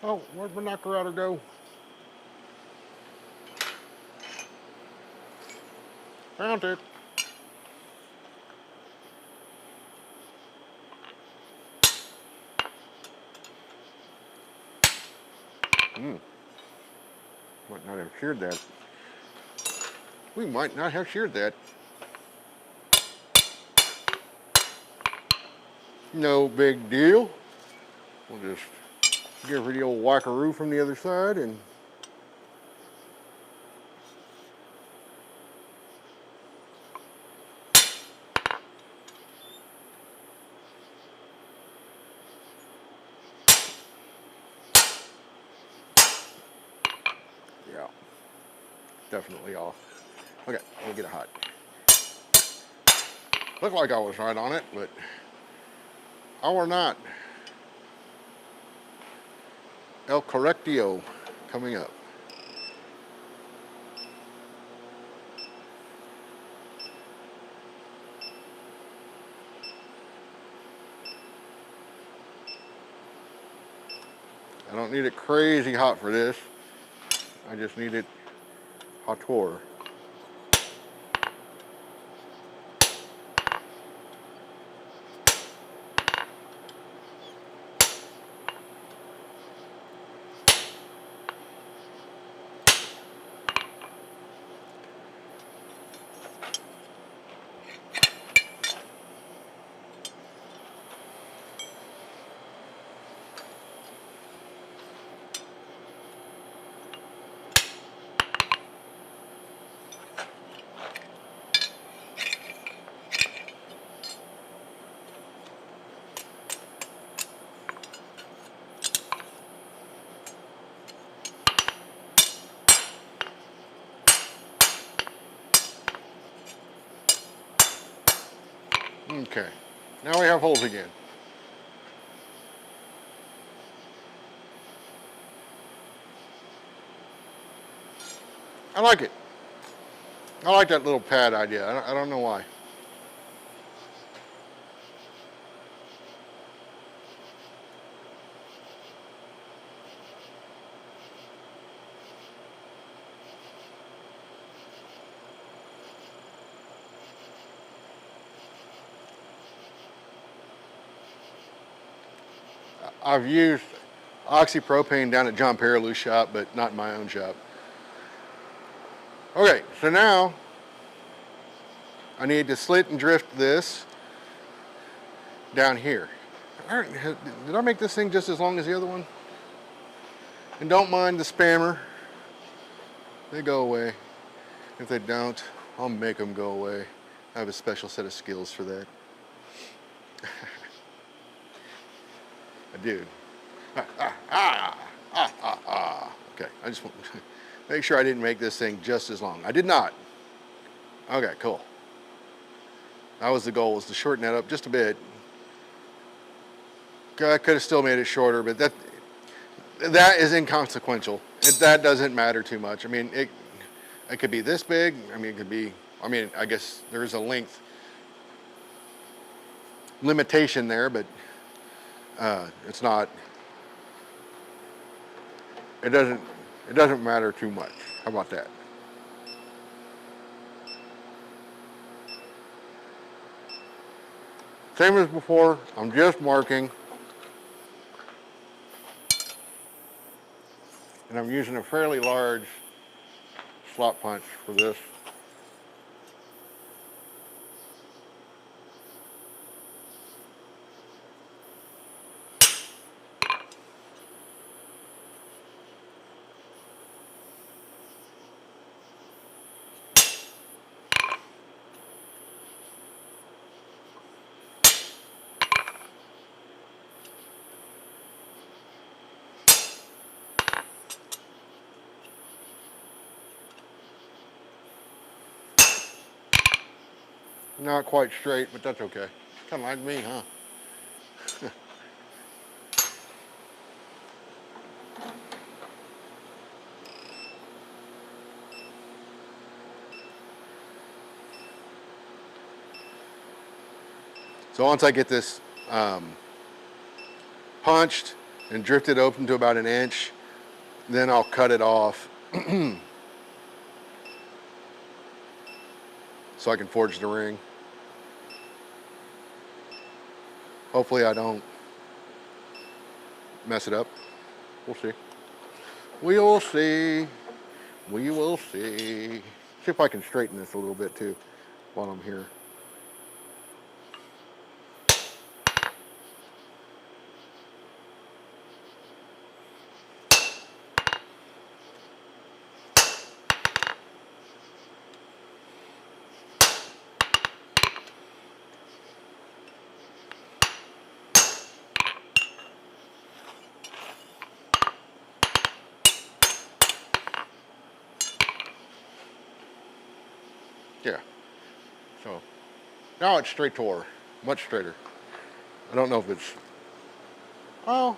Oh, where'd my knocker router go? Found it. Might not have sheared that. We might not have sheared that. No big deal. We'll just give her the old whackaroo from the other side and yeah, definitely off. Okay, let me get it hot. Looked like I was right on it, but I were not. El Correctio coming up. I don't need it crazy hot for this. I just need it hotter. Okay, now we have holes again. I like it. I like that little pad idea. I don't know why. I've used oxypropane down at John Perilou's shop, but not in my own shop. Okay, so now I need to slit and drift this down here. Did I make this thing just as long as the other one? And don't mind the spammer. They go away. If they don't, I'll make them go away. I have a special set of skills for that. I do. Okay, I just want to make sure I didn't make this thing just as long. I did not. Okay, cool. That was the goal, was to shorten that up just a bit. I could have still made it shorter, but that is inconsequential. That doesn't matter too much. I mean, it could be this big. I mean, it could be, I mean, I guess there is a length limitation there, but it's not, it doesn't matter too much. How about that? Same as before, I'm just marking. And I'm using a fairly large slot punch for this. Not quite straight, but that's okay. Kind of like me, huh? So once I get this punched, and drift it open to about 1 inch. Then I'll cut it off so I can forge the ring. Hopefully I don't mess it up. We'll see. We will see. We will see. See if I can straighten this a little bit too while I'm here. Yeah. So now it's straight tore, much straighter. I don't know if it's, oh,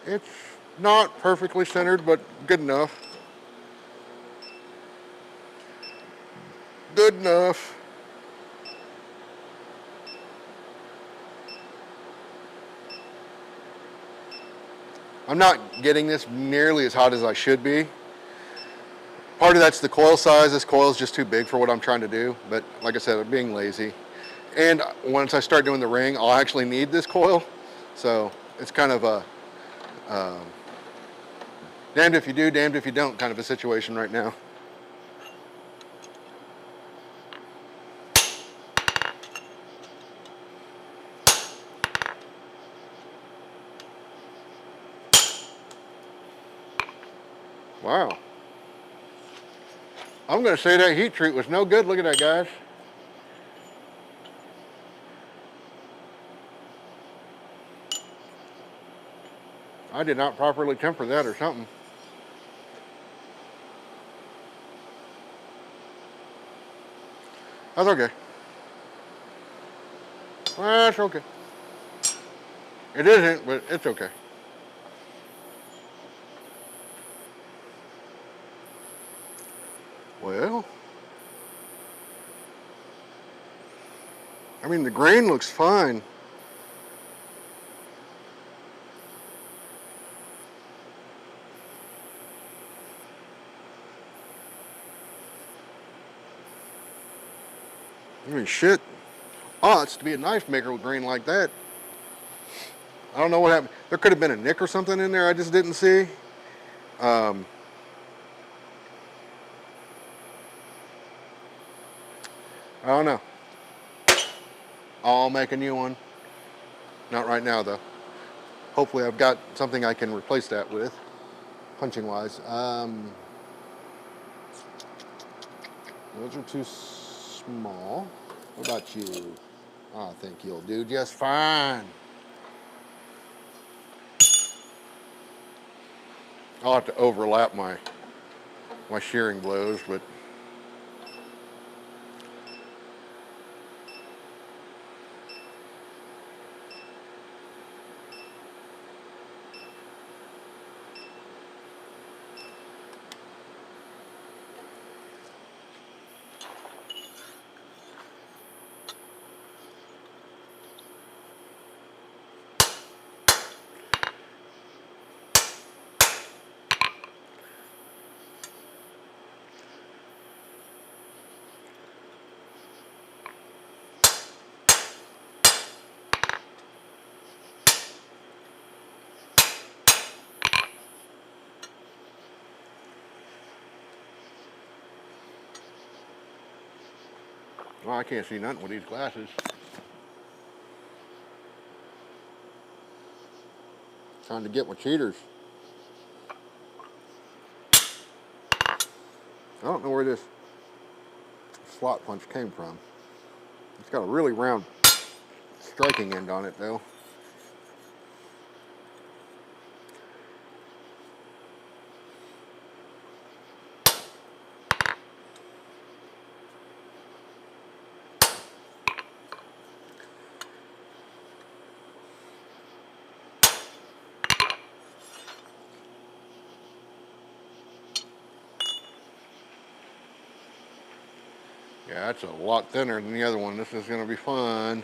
it's not perfectly centered, but good enough. Good enough. I'm not getting this nearly as hot as I should be. Part of that's the coil size. This coil is just too big for what I'm trying to do. But like I said, I'm being lazy. And once I start doing the ring, I'll actually need this coil. So it's kind of a damned if you do, damned if you don't kind of a situation right now. Wow. I'm going to say that heat treat was no good. Look at that, guys. I did not properly temper that or something. That's okay. That's okay. It isn't, but it's okay. Well, I mean, the grain looks fine. I mean, shit. Odds to be a knife maker with grain like that. I don't know what happened. There could have been a nick or something in there I just didn't see. I don't know. I'll make a new one. Not right now, though. Hopefully I've got something I can replace that with, punching wise. Those are too small. What about you? I think you'll do just fine. I'll have to overlap my shearing blows, but well, I can't see nothing with these glasses. Trying to get my cheaters. I don't know where this slot punch came from. It's got a really round striking end on it, though. Yeah, that's a lot thinner than the other one. This is going to be fun.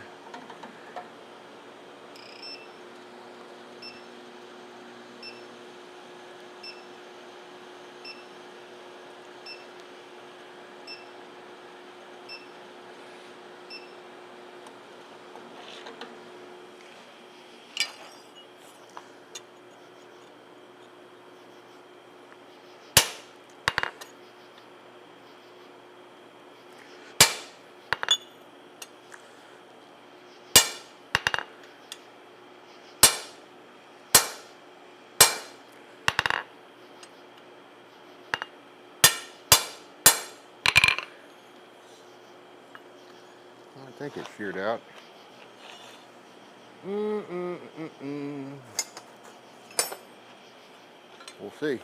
think it's sheared out. We'll see.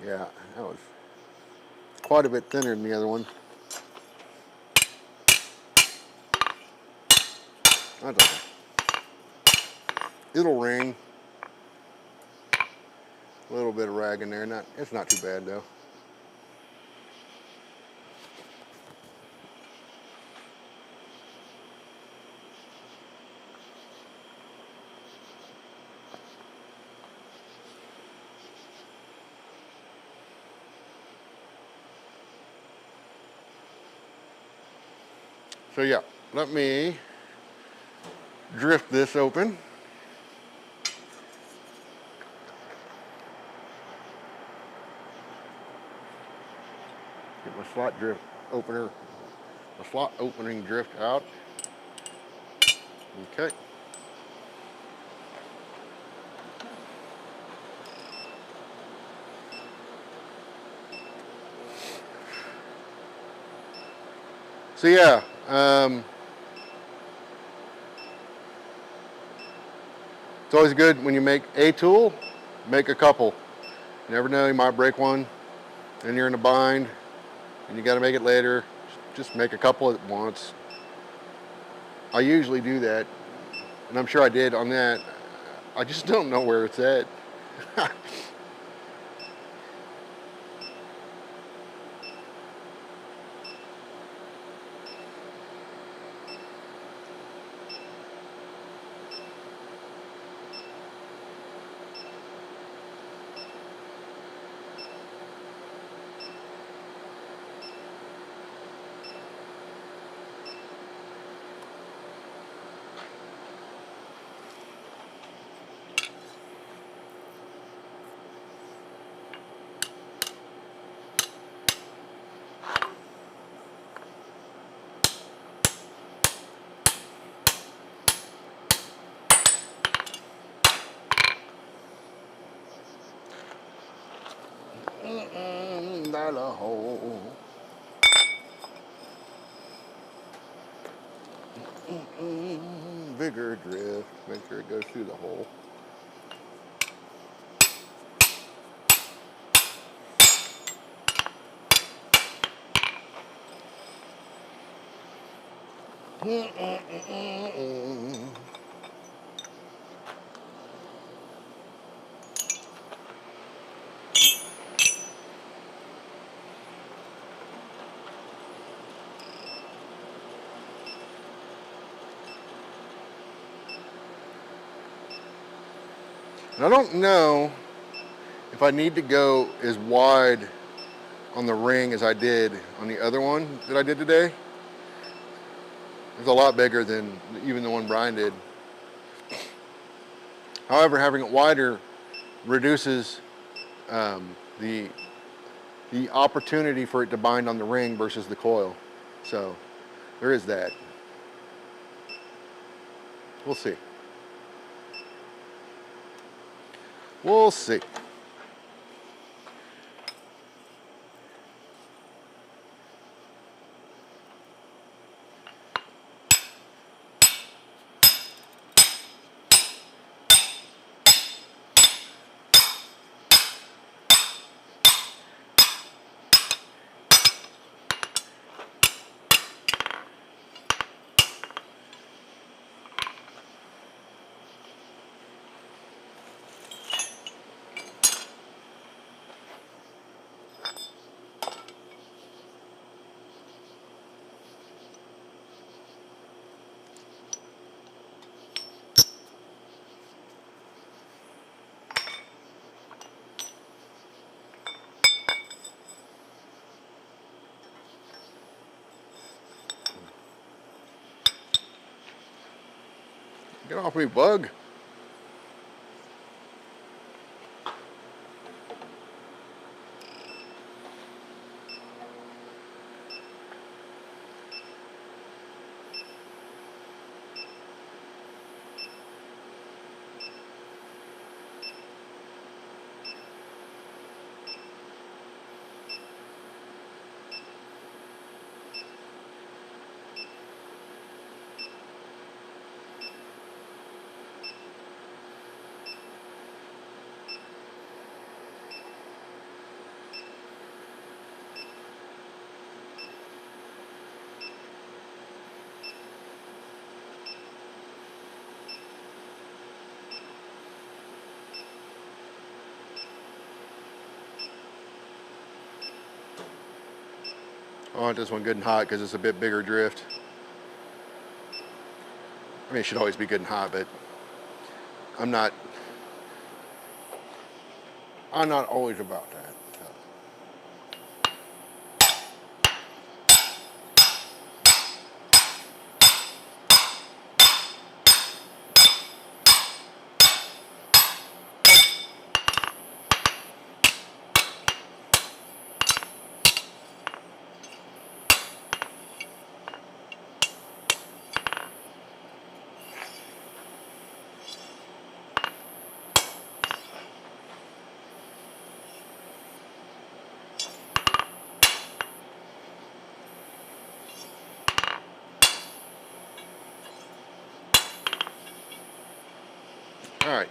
Yeah, that was quite a bit thinner than the other one. That's okay. It'll ring. A little bit of rag in there. It's not too bad though. So yeah, let me drift this open. Get my slot opening drift out. Okay. So yeah, it's always good when you make a tool, make a couple. You never know, you might break one, and you're in a bind, and you got to make it later. Just make a couple at once. I usually do that, and I'm sure I did on that. I just don't know where it's at. Not a hole. Bigger drift. Make sure it goes through the hole. And I don't know if I need to go as wide on the ring as I did on the other one that I did today. It's a lot bigger than even the one Brian did. However, having it wider reduces the opportunity for it to bind on the ring versus the coil. So there is that. We'll see. We'll see. Get off me, bug. I want this one good and hot because it's a bit bigger drift. I mean, it should always be good and hot, but I'm not always about that. All right.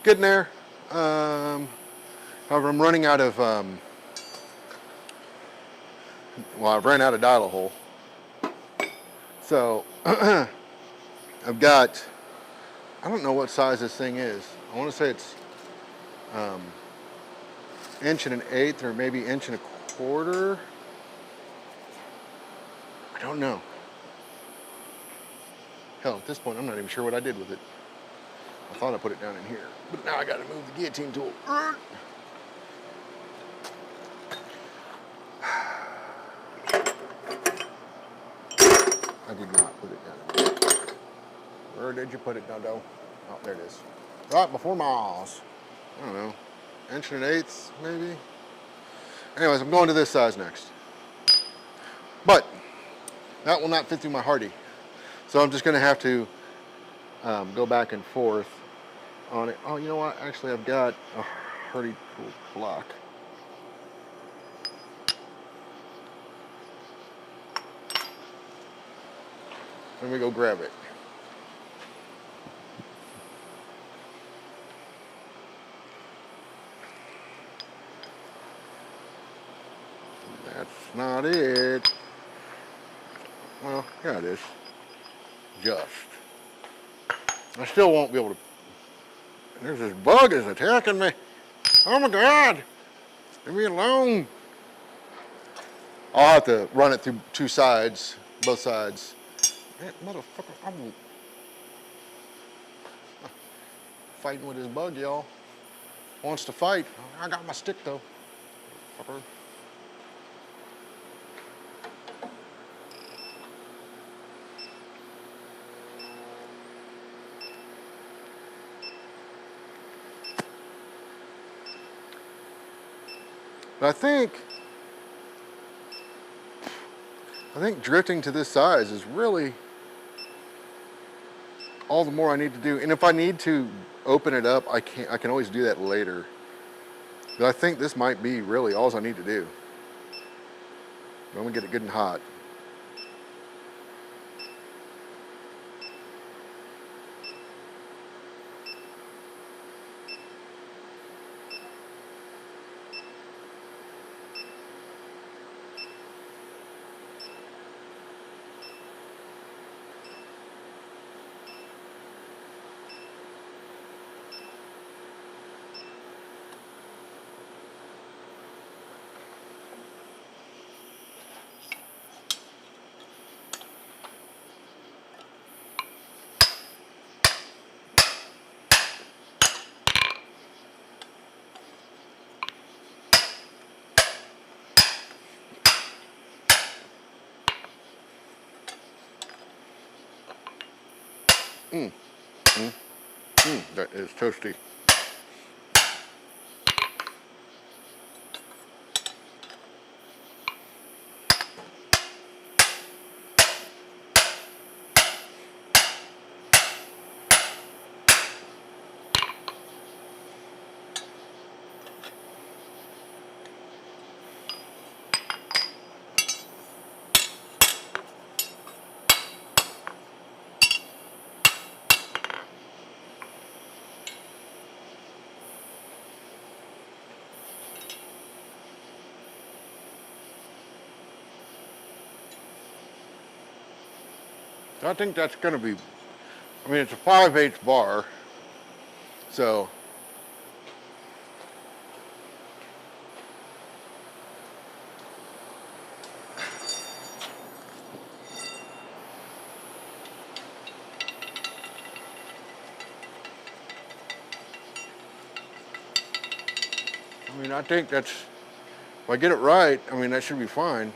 Getting there. However, I'm running out of, well, I've ran out of dial hole. So, I've got, I don't know what size this thing is. I want to say it's inch and an eighth or maybe inch and a quarter. I don't know. Hell, at this point, I'm not even sure what I did with it. I thought I put it down in here, but now I got to move the guillotine tool. I did not put it down. Where did you put it, Dodo? Oh, there it is. Right before my eyes. I don't know. Inch and an eighth, maybe? Anyways, I'm going to this size next. But that will not fit through my Hardy. So I'm just going to have to go back and forth on it. Oh, you know what? Actually, I've got a Hardy tool block. Let me go grab it. That's not it. Well, yeah, it is. Just. I still won't be able to. There's this bug is attacking me. Oh my God. Leave me alone. I'll have to run it through two sides, both sides. That motherfucker, I'm fighting with this bug, y'all. Wants to fight. I got my stick though. Fucker. But I think drifting to this size is really all the more I need to do. And if I need to open it up, I can always do that later. But I think this might be really all I need to do. I'm gonna get it good and hot. That is toasty. I think that's going to be, I mean, it's a 5/8 bar, so mean, I think that's, if I get it right, I mean, that should be fine.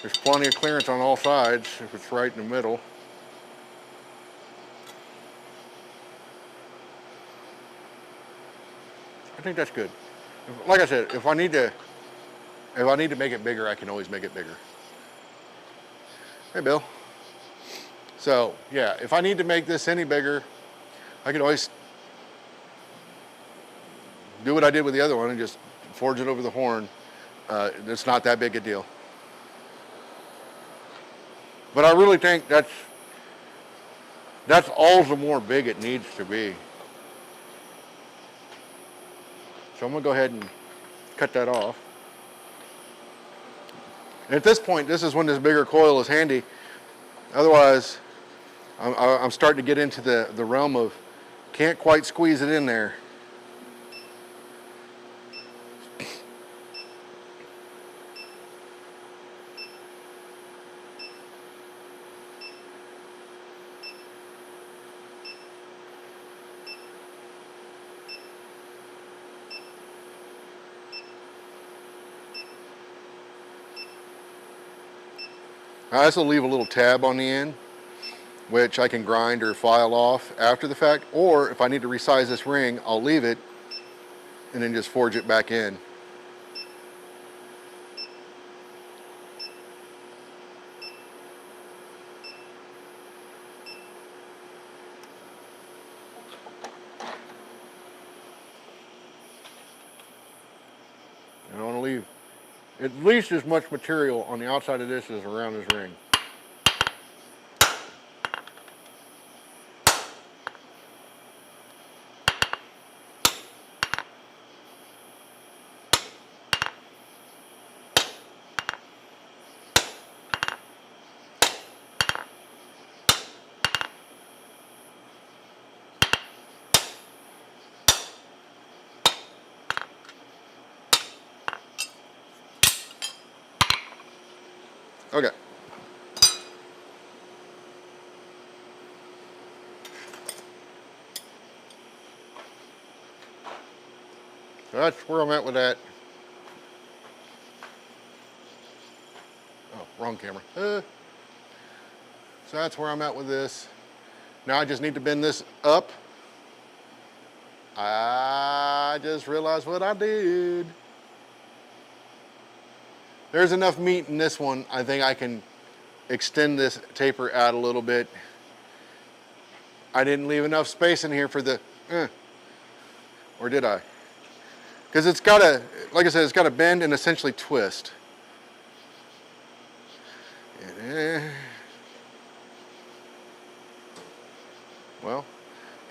There's plenty of clearance on all sides if it's right in the middle. I think that's good. Like I said, if I need to make it bigger, I can always make it bigger. Hey, Bill. So, yeah, if I need to make this any bigger, I can always do what I did with the other one and just forge it over the horn. It's not that big a deal. But I really think that's all the more big it needs to be. So I'm gonna go ahead and cut that off. And at this point, this is when this bigger coil is handy. Otherwise, I'm starting to get into the realm of can't quite squeeze it in there. I also leave a little tab on the end, which I can grind or file off after the fact, or if I need to resize this ring, I'll leave it and then just forge it back in. And I want to leave at least as much material on the outside of this as around this ring. Okay. So that's where I'm at with that. Oh, wrong camera. So that's where I'm at with this. Now I just need to bend this up. I just realized what I did. There's enough meat in this one. I think I can extend this taper out a little bit. I didn't leave enough space in here for the, or did I? Because it's got to, like I said, it's got to bend and essentially twist. Well,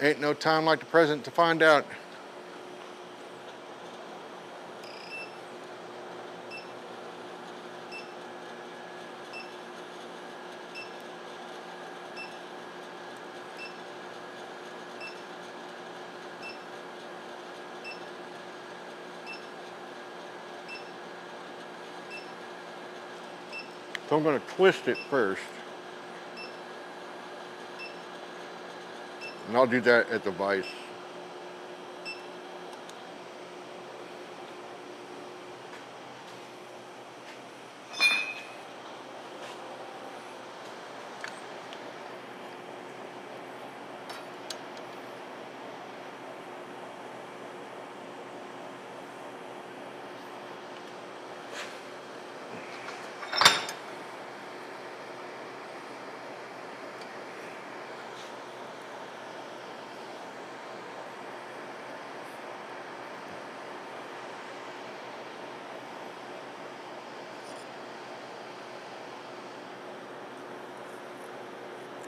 ain't no time like the present to find out. So I'm going to twist it first. And I'll do that at the vise.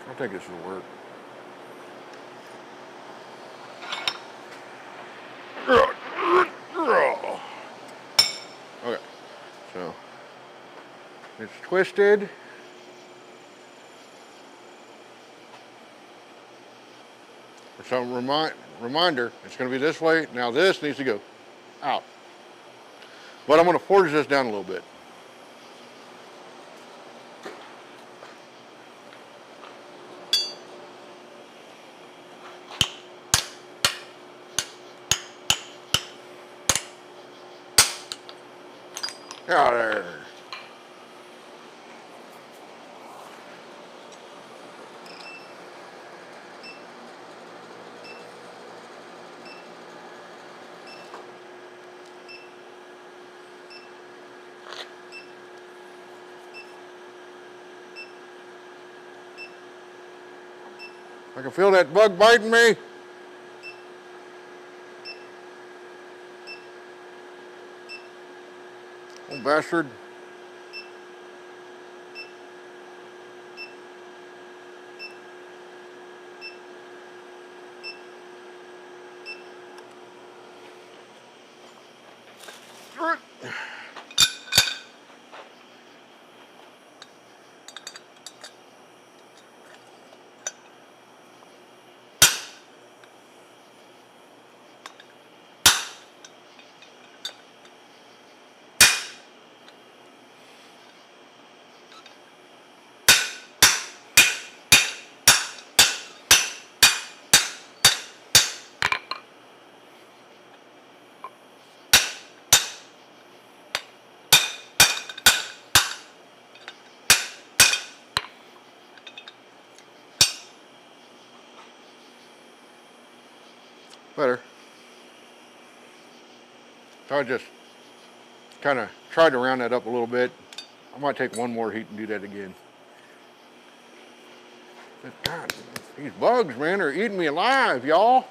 I think this will work. Okay, so it's twisted. So reminder, it's going to be this way. Now this needs to go out. But I'm going to forge this down a little bit. Out there. I can feel that bug biting me. Oh, bastard. Better. So I just kind of tried to round that up a little bit. I might take one more heat and do that again. But God, these bugs, man, are eating me alive, y'all.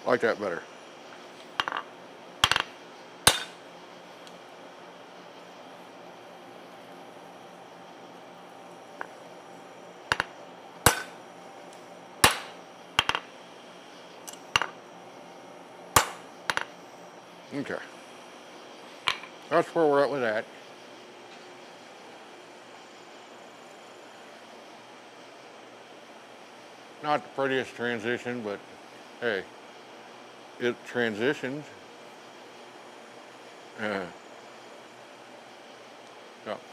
Like that better. Okay. That's where we're at with that. Not the prettiest transition, but hey, it transitioned. So,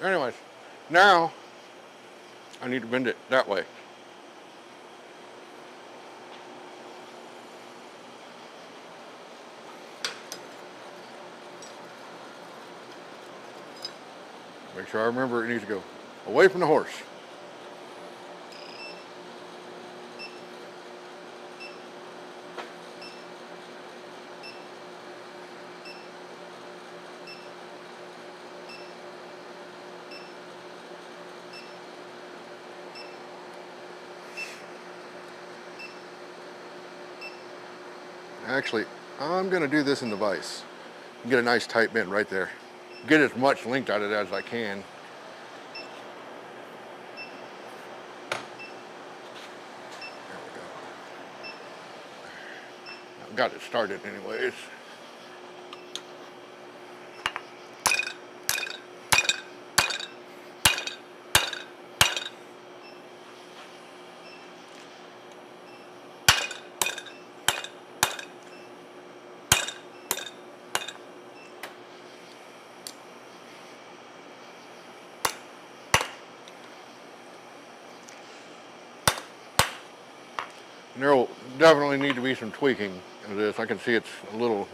anyways, now I need to bend it that way. Make sure I remember it needs to go away from the horse. Actually, I'm going to do this in the vise. Get a nice tight bend right there. Get as much length out of it as I can. There we go. I've got it started anyways. And there will definitely need to be some tweaking of this. I can see it's a little,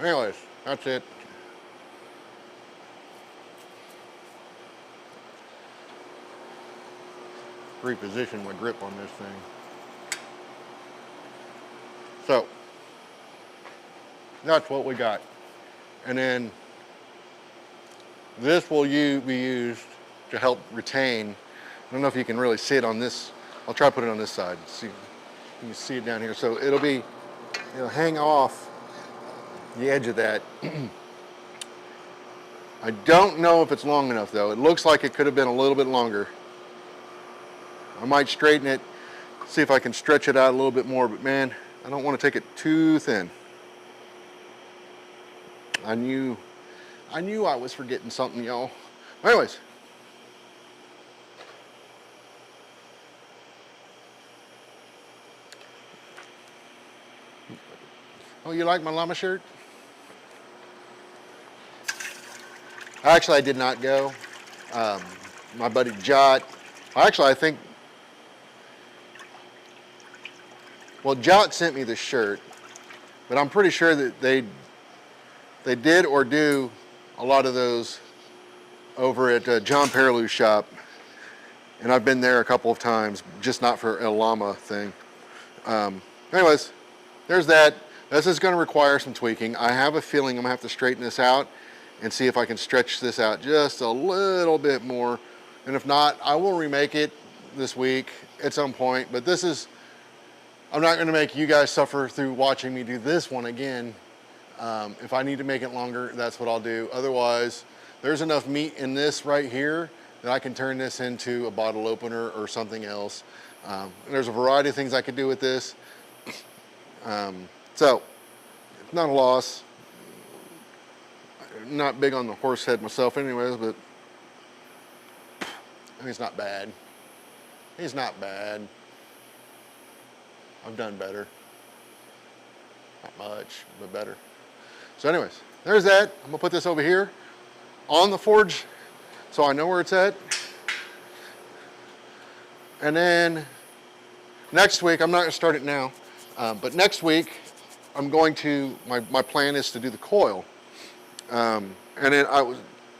Anyways, that's it. Reposition my grip on this thing. So, that's what we got. And then this will be used to help retain. I don't know if you can really see it on this. I'll try to put it on this side. See, you can see it down here. So it'll hang off the edge of that. I don't know if it's long enough though. It looks like it could have been a little bit longer. I might straighten it, see if I can stretch it out a little bit more, but man, I don't want to take it too thin. I knew I was forgetting something, y'all. Anyways. Oh, you like my llama shirt? Actually, I did not go. My buddy Jot, actually I think, well, Jot sent me the shirt, but I'm pretty sure that they did or do a lot of those over at John Perillou's shop, and I've been there a couple of times, just not for a llama thing. Anyways, there's that. This is going to require some tweaking. I have a feeling I'm going to have to straighten this out and see if I can stretch this out just a little bit more. And if not, I will remake it this week at some point. But I'm not going to make you guys suffer through watching me do this one again. If I need to make it longer, that's what I'll do. Otherwise, there's enough meat in this right here that I can turn this into a bottle opener or something else. There's a variety of things I could do with this. So, it's not a loss. I'm not big on the horse head myself anyways, but he's not bad. He's not bad. I've done better. Not much, but better. So anyways, there's that. I'm gonna put this over here on the forge so I know where it's at. And then next week, I'm not gonna start it now, but next week, I'm going to, my plan is to do the coil. And then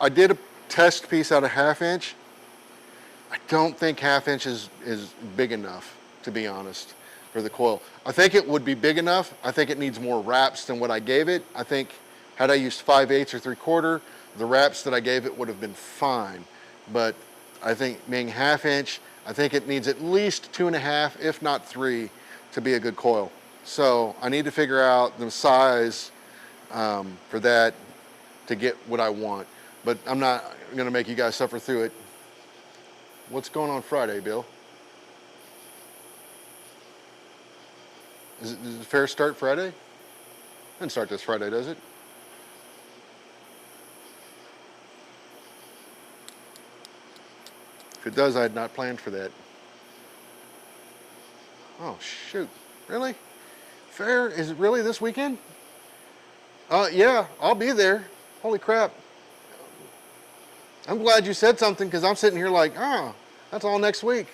I did a test piece out of 1/2 inch. I don't think 1/2 inch is big enough, to be honest, for the coil. I think it would be big enough. I think it needs more wraps than what I gave it. I think had I used 5/8 or 3/4, the wraps that I gave it would have been fine. But I think being 1/2 inch, I think it needs at least 2.5, if not 3, to be a good coil. So I need to figure out the size for that to get what I want. But I'm not going to make you guys suffer through it. What's going on Friday, Bill? Does the fair start Friday? It doesn't start this Friday, does it? If it does, I had not planned for that. Oh, shoot. Really? Fair? Is it really this weekend? Yeah, I'll be there. Holy crap. I'm glad you said something because I'm sitting here like, oh, that's all next week.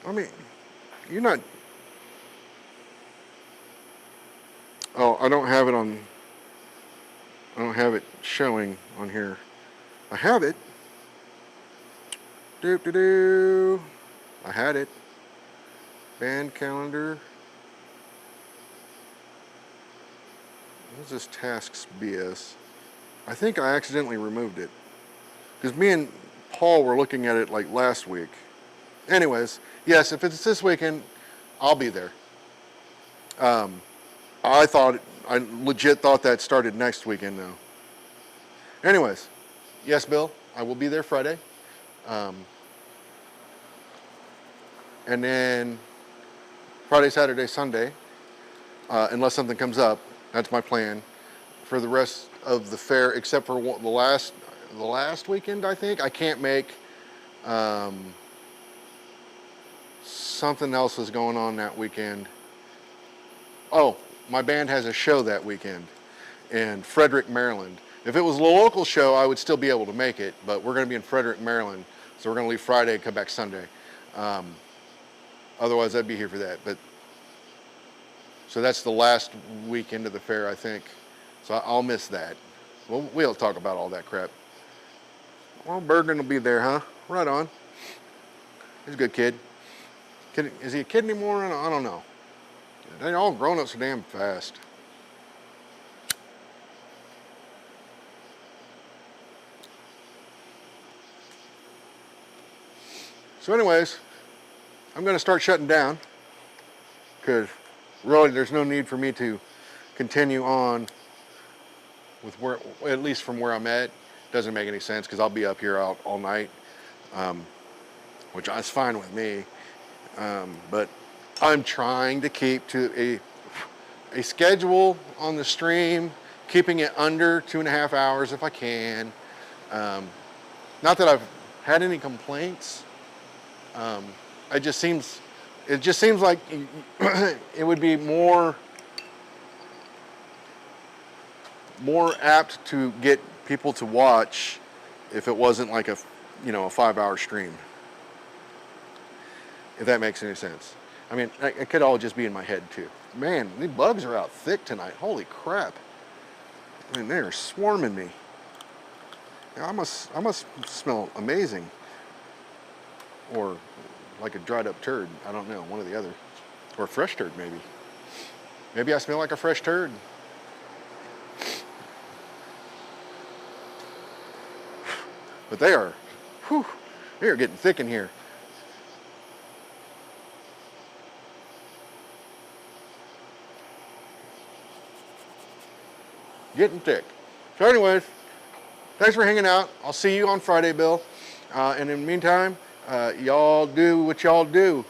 I mean, you're not. Oh, I don't have it showing on here. I have it. Doop-de-doo. I had it. Band calendar. What is this tasks BS? I think I accidentally removed it. Because me and Paul were looking at it like last week. Anyways, yes, if it's this weekend, I'll be there. I legit thought that started next weekend though. Anyways, yes, Bill, I will be there Friday. And then Friday, Saturday, Sunday, unless something comes up, that's my plan for the rest of the fair, except for the last weekend, I think. I can't make, something else is going on that weekend. Oh, my band has a show that weekend in Frederick, Maryland. If it was a local show, I would still be able to make it, but we're going to be in Frederick, Maryland, so we're going to leave Friday and come back Sunday. Otherwise, I'd be here for that. But so that's the last weekend of the fair, I think. So I'll miss that. We'll talk about all that crap. Well, Bergen will be there, huh? Right on. He's a good kid. Is he a kid anymore? I don't know. They're all grown up so damn fast. So anyways, I'm going to start shutting down because really there's no need for me to continue on with where, at least from where I'm at. Doesn't make any sense because I'll be up here all night, which is fine with me. But I'm trying to keep to a schedule on the stream, keeping it under 2.5 hours if I can. Not that I've had any complaints. It just seems like it would be more apt to get people to watch if it wasn't like a 5-hour stream. If that makes any sense. I mean, it could all just be in my head too. Man, these bugs are out thick tonight. Holy crap. I mean, they are swarming me. I must smell amazing. Or like a dried up turd. I don't know, one or the other. Or a fresh turd, maybe. Maybe I smell like a fresh turd. But they are getting thick in here. Getting thick. So anyways, thanks for hanging out. I'll see you on Friday, Bill. And in the meantime, y'all do what y'all do.